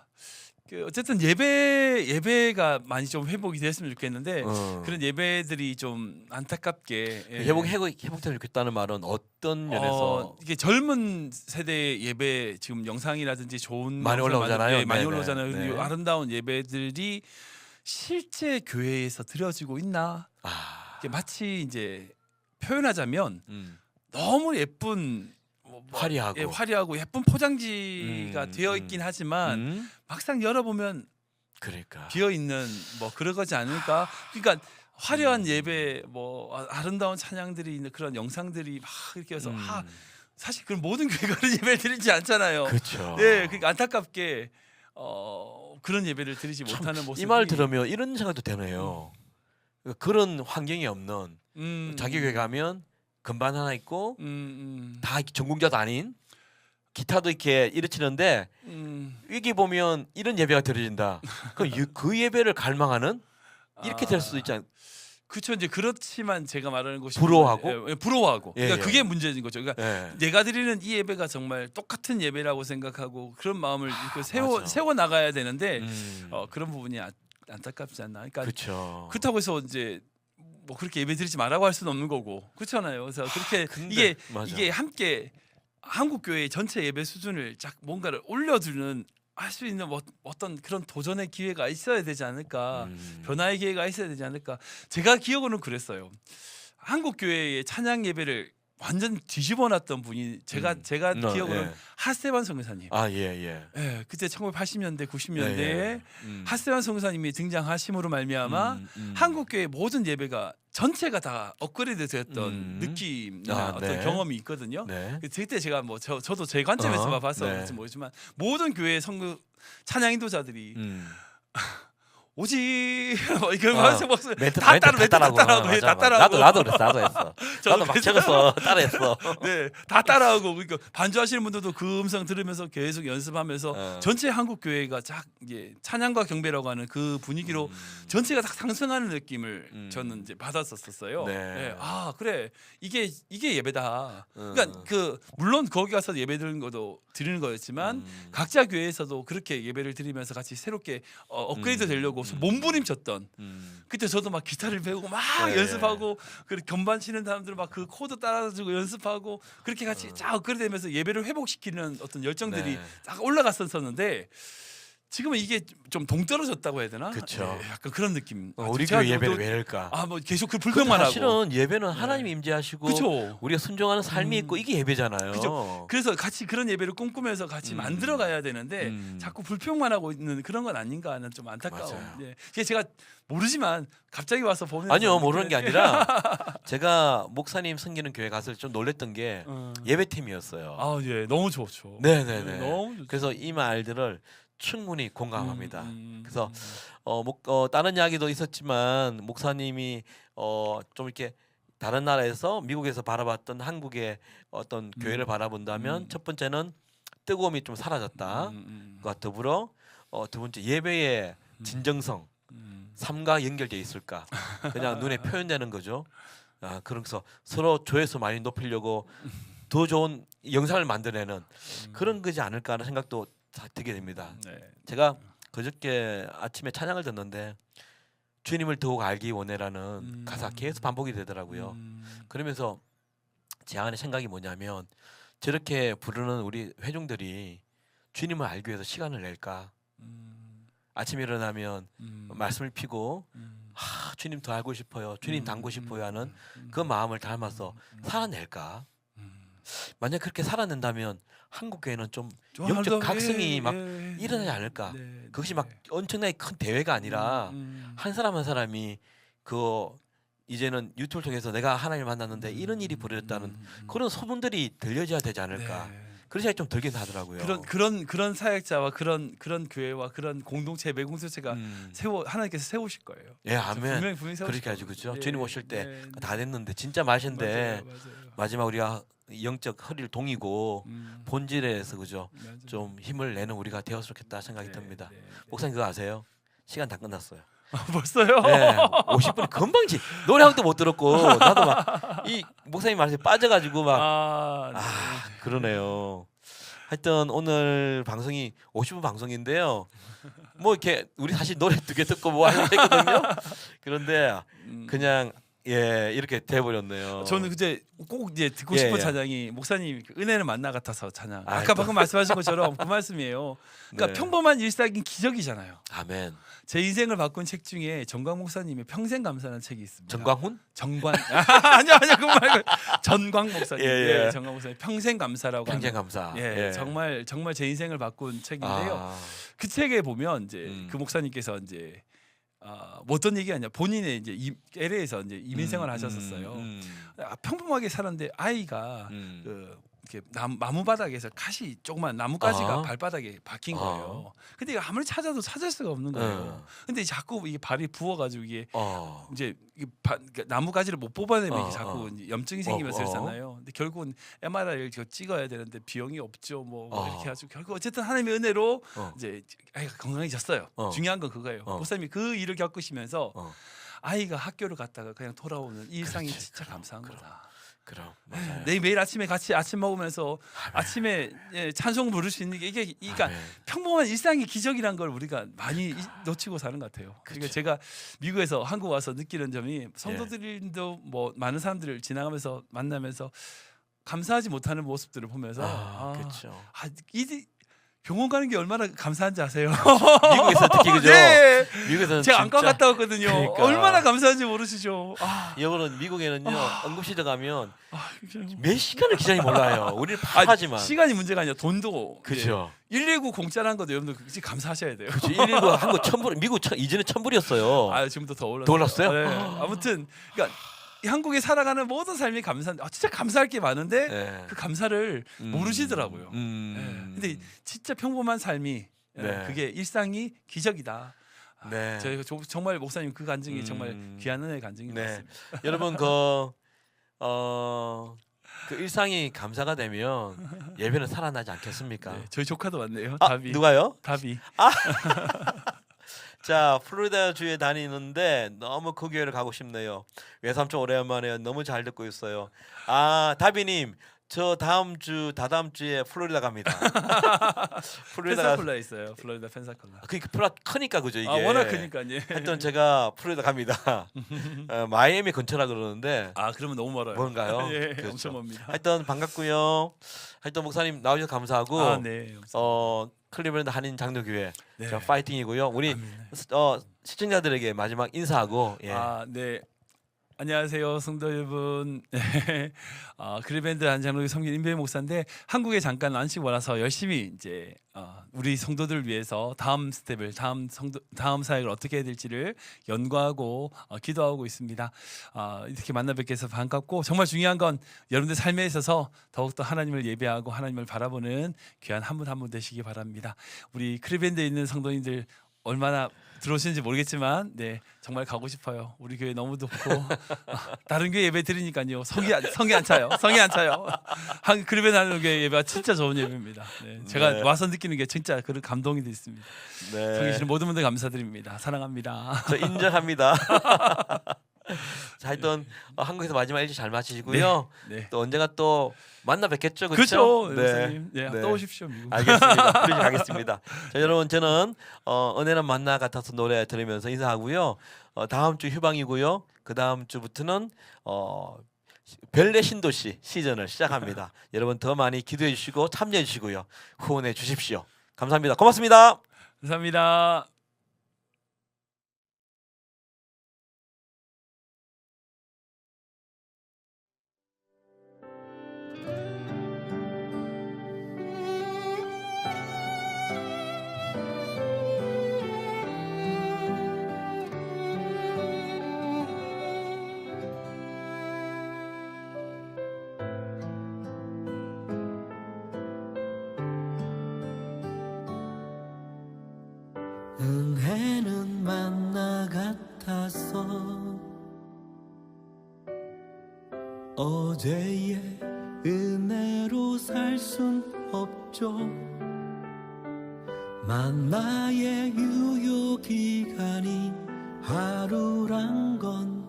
B: 그 어쨌든 예배가 많이 좀 회복이 됐으면 좋겠는데 그런 예배들이 좀 안타깝게 예.
A: 회복되면 좋겠다는 말은 어떤 면에서
B: 이게 젊은 세대 예배 지금 영상이라든지 좋은
A: 많이
B: 영상
A: 올라오잖아요.
B: 네, 많이
A: 네네.
B: 올라오잖아요.
A: 네.
B: 이 아름다운 예배들이 실제 교회에서 드려지고 있나?
A: 아,
B: 이게 마치 이제 표현하자면 너무 예쁜
A: 화려하고.
B: 예, 화려하고 예쁜 포장지가 되어 있긴 하지만 막상 열어보면
A: 그러니까
B: 비어 있는 뭐 그런 거지 않을까? 그러니까 화려한 예배 뭐 아름다운 찬양들이 있는 그런 영상들이 막 이렇게 해서 사실 그런 모든 교회가 그런 예배를 드리지 않잖아요.
A: 그렇죠.
B: 네, 그러니까 안타깝게 그런 예배를 드리지 못하는 모습이
A: 이 말 들으면 이런 생각도 되네요. 그런 환경이 없는 자기 교회 가면 건반 하나 있고 다 전공자도 아닌 기타도 이렇게 이래 치는데 여기 보면 이런 예배가 드려진다. 그럼 그 예배를 갈망하는 이렇게 될 수도 있지 않?
B: 그렇죠. 이제 그렇지만 제가 말하는 것이
A: 부러워하고?
B: 부러워하고.
A: 예,
B: 그러니까
A: 예.
B: 그게 문제인 거죠. 그러니까
A: 예.
B: 내가 드리는 이 예배가 정말 똑같은 예배라고 생각하고 그런 마음을 이렇게
A: 맞아.
B: 세워 나가야 되는데
A: 음.
B: 그런 부분이 안타깝지 않나. 그러니까
A: 그렇죠.
B: 그렇다고 해서 이제 뭐 그렇게 예배 드리지 말라고 할 수는 없는 거고 그렇잖아요. 그래서 그렇게
A: 근데, 맞아.
B: 이게 함께 한국 교회 전체 예배 수준을 쫙 뭔가를 올려주는 할 수 있는 어떤 그런 도전의 기회가 있어야 되지 않을까. 변화의 기회가 있어야 되지 않을까. 제가 기억으로는 그랬어요. 한국 교회의 찬양 예배를 완전 뒤집어놨던 분이 제가 기억으로는
A: 예.
B: 핫세반 선교사님.
A: 아, 예.
B: 예, 그때 1980년대 90년대에
A: 예.
B: 핫세반 선교사님이 등장하심으로 말미암아 한국 교회 모든 예배가 전체가 다 업그레이드 되었던 느낌이나 어떤
A: 네.
B: 경험이 있거든요.
A: 네.
B: 그때 제가 뭐 저도 제 관점에서 봐서
A: 네.
B: 그런지 모르지만 모든 교회 성교 찬양 인도자들이 오지 이런 목소리
A: 멘트
B: 다 따라하고
A: 나도 그랬어. 나도 했어. 나도 막
B: 그래서-
A: 적었어. 따라했어.
B: 네, 다 따라하고 그러니까 반주하시는 분들도 그 음성 들으면서 계속 연습하면서 전체 한국 교회가 쫙 이제 찬양과 경배라고 하는 그 분위기로 전체가 딱 상승하는 느낌을 저는 이제 받았었어요.
A: 네.
B: 네, 아 그래 이게 예배다. 그러니까 그 물론 거기 가서 예배 드리는 거였지만 각자 교회에서도 그렇게 예배를 드리면서 같이 새롭게 업그레이드 되려고 몸부림쳤던. 그때 저도 막 기타를 배우고 막
A: 네.
B: 연습하고 그 건반 치는 사람들 막 그 코드 따라주고 연습하고 그렇게 같이 쫙 업그레이드되면서 예배를 회복시키는 어떤 열정들이
A: 네.
B: 딱 올라갔었는데 지금은 이게 좀 동떨어졌다고 해야 되나?
A: 그쵸.
B: 예, 약간 그런 느낌.
A: 우리
B: 제가
A: 교회 예배를
B: 또-
A: 왜 이럴까?
B: 뭐 계속 그 불평만 하고.
A: 사실은 예배는 하나님 임재하시고
B: 그쵸.
A: 우리가 순종하는 삶이 있고 이게 예배잖아요.
B: 그죠. 그래서 같이 그런 예배를 꿈꾸면서 같이 만들어 가야 되는데 자꾸 불평만 하고 있는 그런 건 아닌가 하는 좀 안타까움.
A: 맞아요.
B: 예. 이게 제가 모르지만 갑자기 와서 보면
A: 아니요, 모르는 게 아니라 제가 목사님 섬기는 교회 갔을 때 좀 놀랬던 게 예배팀이었어요.
B: 아, 예. 너무 좋죠.
A: 네네네.
B: 너무 좋죠.
A: 그래서 이 말들을 충분히 공감합니다. 그래서
B: 음.
A: 다른 이야기도 있었지만 목사님이 좀 이렇게 다른 나라에서 미국에서 바라봤던 한국의 어떤 교회를 바라본다면 첫 번째는 뜨거움이 좀 사라졌다. 과 더불어 두 번째 예배의 진정성, 삶과 연결돼 있을까? 그냥 눈에 표현되는 거죠. 그래서 서로 조회수 많이 높이려고 더 좋은 영상을 만들어내는 그런 거지 않을까 하는 생각도 다 들게 됩니다.
B: 네.
A: 제가 그저께 아침에 찬양을 듣는데 주님을 더욱 알기 원해라는 가사 계속 반복이 되더라고요. 그러면서 제 안에 생각이 뭐냐면 저렇게 부르는 우리 회중들이 주님을 알기 위해서 시간을 낼까? 아침에 일어나면 말씀을 피고
B: 음.
A: 주님 더 알고 싶어요. 주님 닮고 싶어요 하는 그
B: 음.
A: 마음을 담아서 살아낼까?
B: 음.
A: 만약 그렇게 살아낸다면 한국 교회는 좀
B: 좀
A: 영적
B: 더-
A: 각성이
B: 예,
A: 막
B: 예,
A: 일어나지
B: 네,
A: 않을까?
B: 네,
A: 그것이
B: 네.
A: 막 엄청나게 큰 대회가 아니라 한 사람 한 사람이 그 이제는 유튜브를 통해서 내가 하나님을 만났는데 이런 일이 벌어졌다는 그런 소문들이 들려져야 되지 않을까?
B: 네.
A: 그래야 좀 들긴 하더라고요.
B: 그런 사역자와 그런 교회와 그런 공동체 매공동체가
A: 음.
B: 하나님께서 세우실 거예요.
A: 예, 아멘.
B: 분명히 세우실
A: 그렇게 하죠,
B: 거예요.
A: 그렇죠.
B: 네,
A: 주님 오실 때
B: 네, 네.
A: 다 됐는데 진짜 마신데
B: 맞아요, 맞아요.
A: 마지막 우리가 영적 허리를 동이고
B: 음,
A: 본질에서 그죠
B: 맞아요.
A: 좀 힘을 내는 우리가 되었으면 좋겠다 생각이
B: 네,
A: 듭니다.
B: 네, 네.
A: 목사님 그거 아세요? 시간 다 끝났어요.
B: 벌써요?
A: 네, 50분이 금방지. 노래 한 곡도 못 들었고 나도 막 이 목사님 말씀에 빠져가지고 막
B: 네.
A: 그러네요. 하여튼 오늘 방송이 50분 방송인데요. 뭐 이렇게 우리 사실 노래 2개 듣고 뭐 하려고 했거든요. 그런데 그냥 예 이렇게 돼버렸네요.
B: 저는 그제 꼭 이제 듣고
A: 예,
B: 싶은
A: 예.
B: 찬양이 목사님 그 은혜는 만나 같아서 찬양.
A: 아이,
B: 아까
A: 또.
B: 방금 말씀하신 것처럼 그 말씀이에요. 그러니까
A: 네.
B: 평범한 일상이 기적이잖아요.
A: 아멘.
B: 제 인생을 바꾼 책 중에 정광 목사님의 평생 감사라는 책이 있습니다.
A: 정광훈?
B: 정관 아니요 그거 말고 전광 목사님.
A: 예, 예.
B: 예, 정광 목사님 평생 감사라고
A: 평생
B: 하는.
A: 감사.
B: 예, 정말 제 인생을 바꾼 책인데요.
A: 아,
B: 그 책에 보면 이제 그 목사님께서 이제 뭐 어떤 얘기 아니야 본인의 이제 LA에서 이제 이민 생활을 하셨었어요. 평범하게 살았는데 아이가 그 이렇게 나무 바닥에서 가시 조그만 나뭇가지가
A: 아.
B: 발바닥에 박힌 거예요. 근데 이거 아무리 찾아도 찾을 수가 없는 거예요. 근데 자꾸 이게 발이 부어가지고 이게 이제 그러니까 나뭇가지를 못 뽑아내면 이게 자꾸 이제 염증이 생기면서 그러잖아요. 근데 결국은 MRI를 찍어야 되는데 비용이 없죠. 뭐 이렇게 해가지고 결국 어쨌든 하나님의 은혜로 이제 아이가 건강해졌어요. 중요한 건 그거예요. 목사님이 그 일을 겪으시면서 아이가 학교를 갔다가 그냥 돌아오는 이 일상이
A: 그렇지,
B: 진짜 감사한 거다.
A: 그럼 맞아요.
B: 매일 아침에 같이 아침 먹으면서 아침에 찬송 부를 수 있는 게 이게 그러니까 평범한 일상의 기적이란 걸 우리가 많이 놓치고 사는 것 같아요. 그러니까 제가 미국에서 한국 와서 느끼는 점이 성도들도 뭐 많은 사람들을 지나가면서 만나면서 감사하지 못하는 모습들을 보면서
A: 그렇죠.
B: 이 병원 가는 게 얼마나 감사한지 아세요?
A: 미국에서 특히 그죠.
B: 네.
A: 미국에서는
B: 제가 안과
A: 진짜
B: 갔다 왔거든요.
A: 그러니까.
B: 얼마나 감사한지 모르시죠.
A: 여러분 미국에는요 응급실에 가면
B: 그냥
A: 몇 시간을 기장이 몰라요. 우리는 파하지만
B: 시간이 문제가 아니라 돈도
A: 그죠.
B: 119 공짜라는 것도 여러분들 그치 감사하셔야 돼요.
A: 그죠. 119 한국 1,000불 미국 이전에 1,000불이었어요.
B: 지금도 더 올랐어요.
A: 더 올랐어요?
B: 네. 아무튼 그러니까 이 한국에 살아가는 모든 삶이 감사한데 진짜 감사할 게 많은데
A: 네.
B: 그 감사를 모르시더라고요. 근데 진짜 평범한 삶이
A: 네.
B: 그게 일상이 기적이다.
A: 네.
B: 저희가 정말 목사님 그 간증이 정말 귀한 은혜의 간증인 것
A: 네.
B: 같습니다.
A: 여러분 그 일상이 감사가 되면 예배는 살아나지 않겠습니까?
B: 네, 저희 조카도 왔네요.
A: 아,
B: 답이.
A: 누가요?
B: 답이.
A: 자, 플로리다 주에 다니는데 너무 그 교회를 가고 싶네요. 외삼촌 오랜만에 너무 잘 듣고 있어요. 다비님, 저 다다음 주에 플로리다 갑니다.
B: 펜사콜라에 있어요. 플로리다 펜사콜라.
A: 그러니까 플라 크니까 그죠 이게.
B: 워낙 크니까요.
A: 하여튼 제가 플로리다 갑니다. 마이애미 근처라 그러는데
B: 그러면 너무 멀어요.
A: 뭔가요?
B: 예,
A: 그렇죠.
B: 엄청 먼니다.
A: 하여튼 반갑고요. 하여튼 목사님 나오셔서 감사하고
B: 네.
A: 클리블랜드 한인 장로교회
B: 네.
A: 저 파이팅이고요. 우리
B: 아멘.
A: 시청자들에게 마지막 인사하고 예.
B: 네. 안녕하세요, 성도 여러분. 크리밴드 한장로교 섬긴 임배 목사인데 한국에 잠깐 안식 와서 열심히 이제 우리 성도들을 위해서 다음 스텝을 다음 사역을 어떻게 해야 될지를 연구하고 기도하고 있습니다. 이렇게 만나 뵙게 해서 반갑고 정말 중요한 건 여러분들 삶에 있어서 더욱더 하나님을 예배하고 하나님을 바라보는 귀한 한 분 한 분 되시기 바랍니다. 우리 크리밴드에 있는 성도님들 얼마나 들어오시는지 모르겠지만 정말 가고 싶어요. 우리 교회 너무 좋고 다른 교회 예배 드리니까요 성이 안 차요. 그리벤 하는 교회 예배가 진짜 좋은 예배입니다. 제가 와서 느끼는 게 진짜 그런 감동이 있습니다. 성이 씨는 모든 분들 감사드립니다. 사랑합니다.
A: 저 인정합니다. 자, 하여튼 한국에서 마지막 일주 잘 마치시고요. 또 언젠가 또 만나 뵙겠죠, 그렇죠?
B: 목사님. 또 오십시오, 미국.
A: 알겠습니다. 그러시 가겠습니다. 자, 여러분 저는 은혜는 만나 같아서 노래 들으면서 인사하고요. 다음 주 휴방이고요. 그 다음 주부터는 별내 신도시 시즌을 시작합니다. 여러분 더 많이 기도해 주시고 참여해 주시고요. 후원해 주십시오. 감사합니다. 고맙습니다.
B: 감사합니다.
C: 은혜는 만나 같아서 어제의 은혜로 살 순 없죠. 만나의 유효 기간이 하루란 건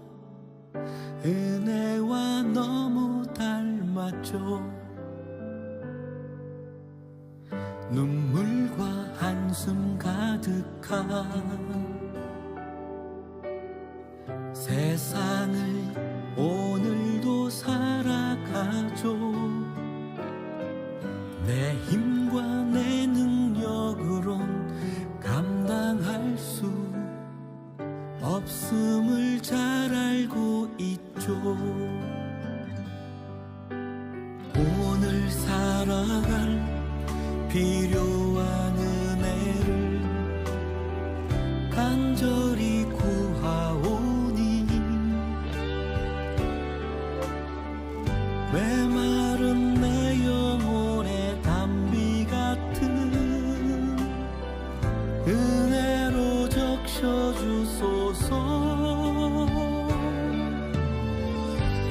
C: 은혜와 너무 닮았죠. 눈물과 한숨 가득한 세상을 오늘도 살아가죠. 내 힘과 내 능력으론 감당할 수 없음을 잘 알고 있죠. 오늘 살아갈 필요한 은혜를 간절히 구하오니 메마른 내 영혼의 담비 같은 은혜로 적셔주소서.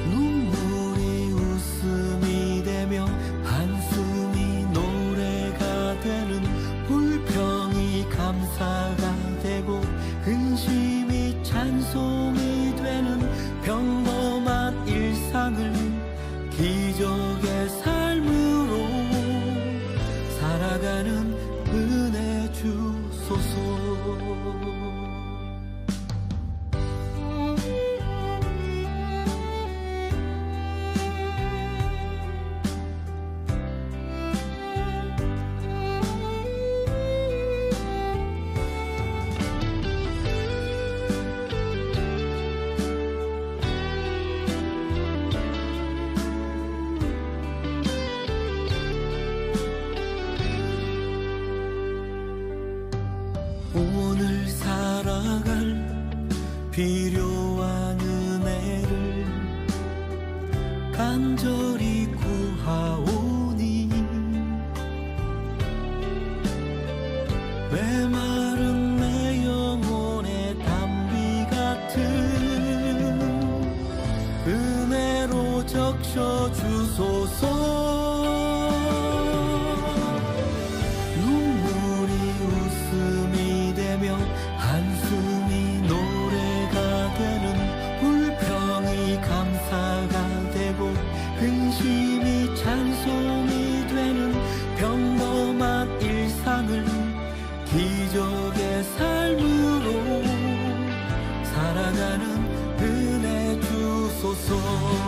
C: 눈물이 웃음이 되며 한숨이 노래가 되는 불평이 감사가 되고 근심이 찬송이 되는 평범한 일상을 기적의 삶으로 살아가는 은혜 주소서. 오늘 살아갈 필요한 은혜를 간절히 구하오니 메마른 내 영혼의 담비 같은 은혜로 적셔주소서. 한숨이 노래가 되는 불평이 감사가 되고 근심이 찬송이 되는 평범한 일상을 기적의 삶으로 살아가는 은혜 주소서.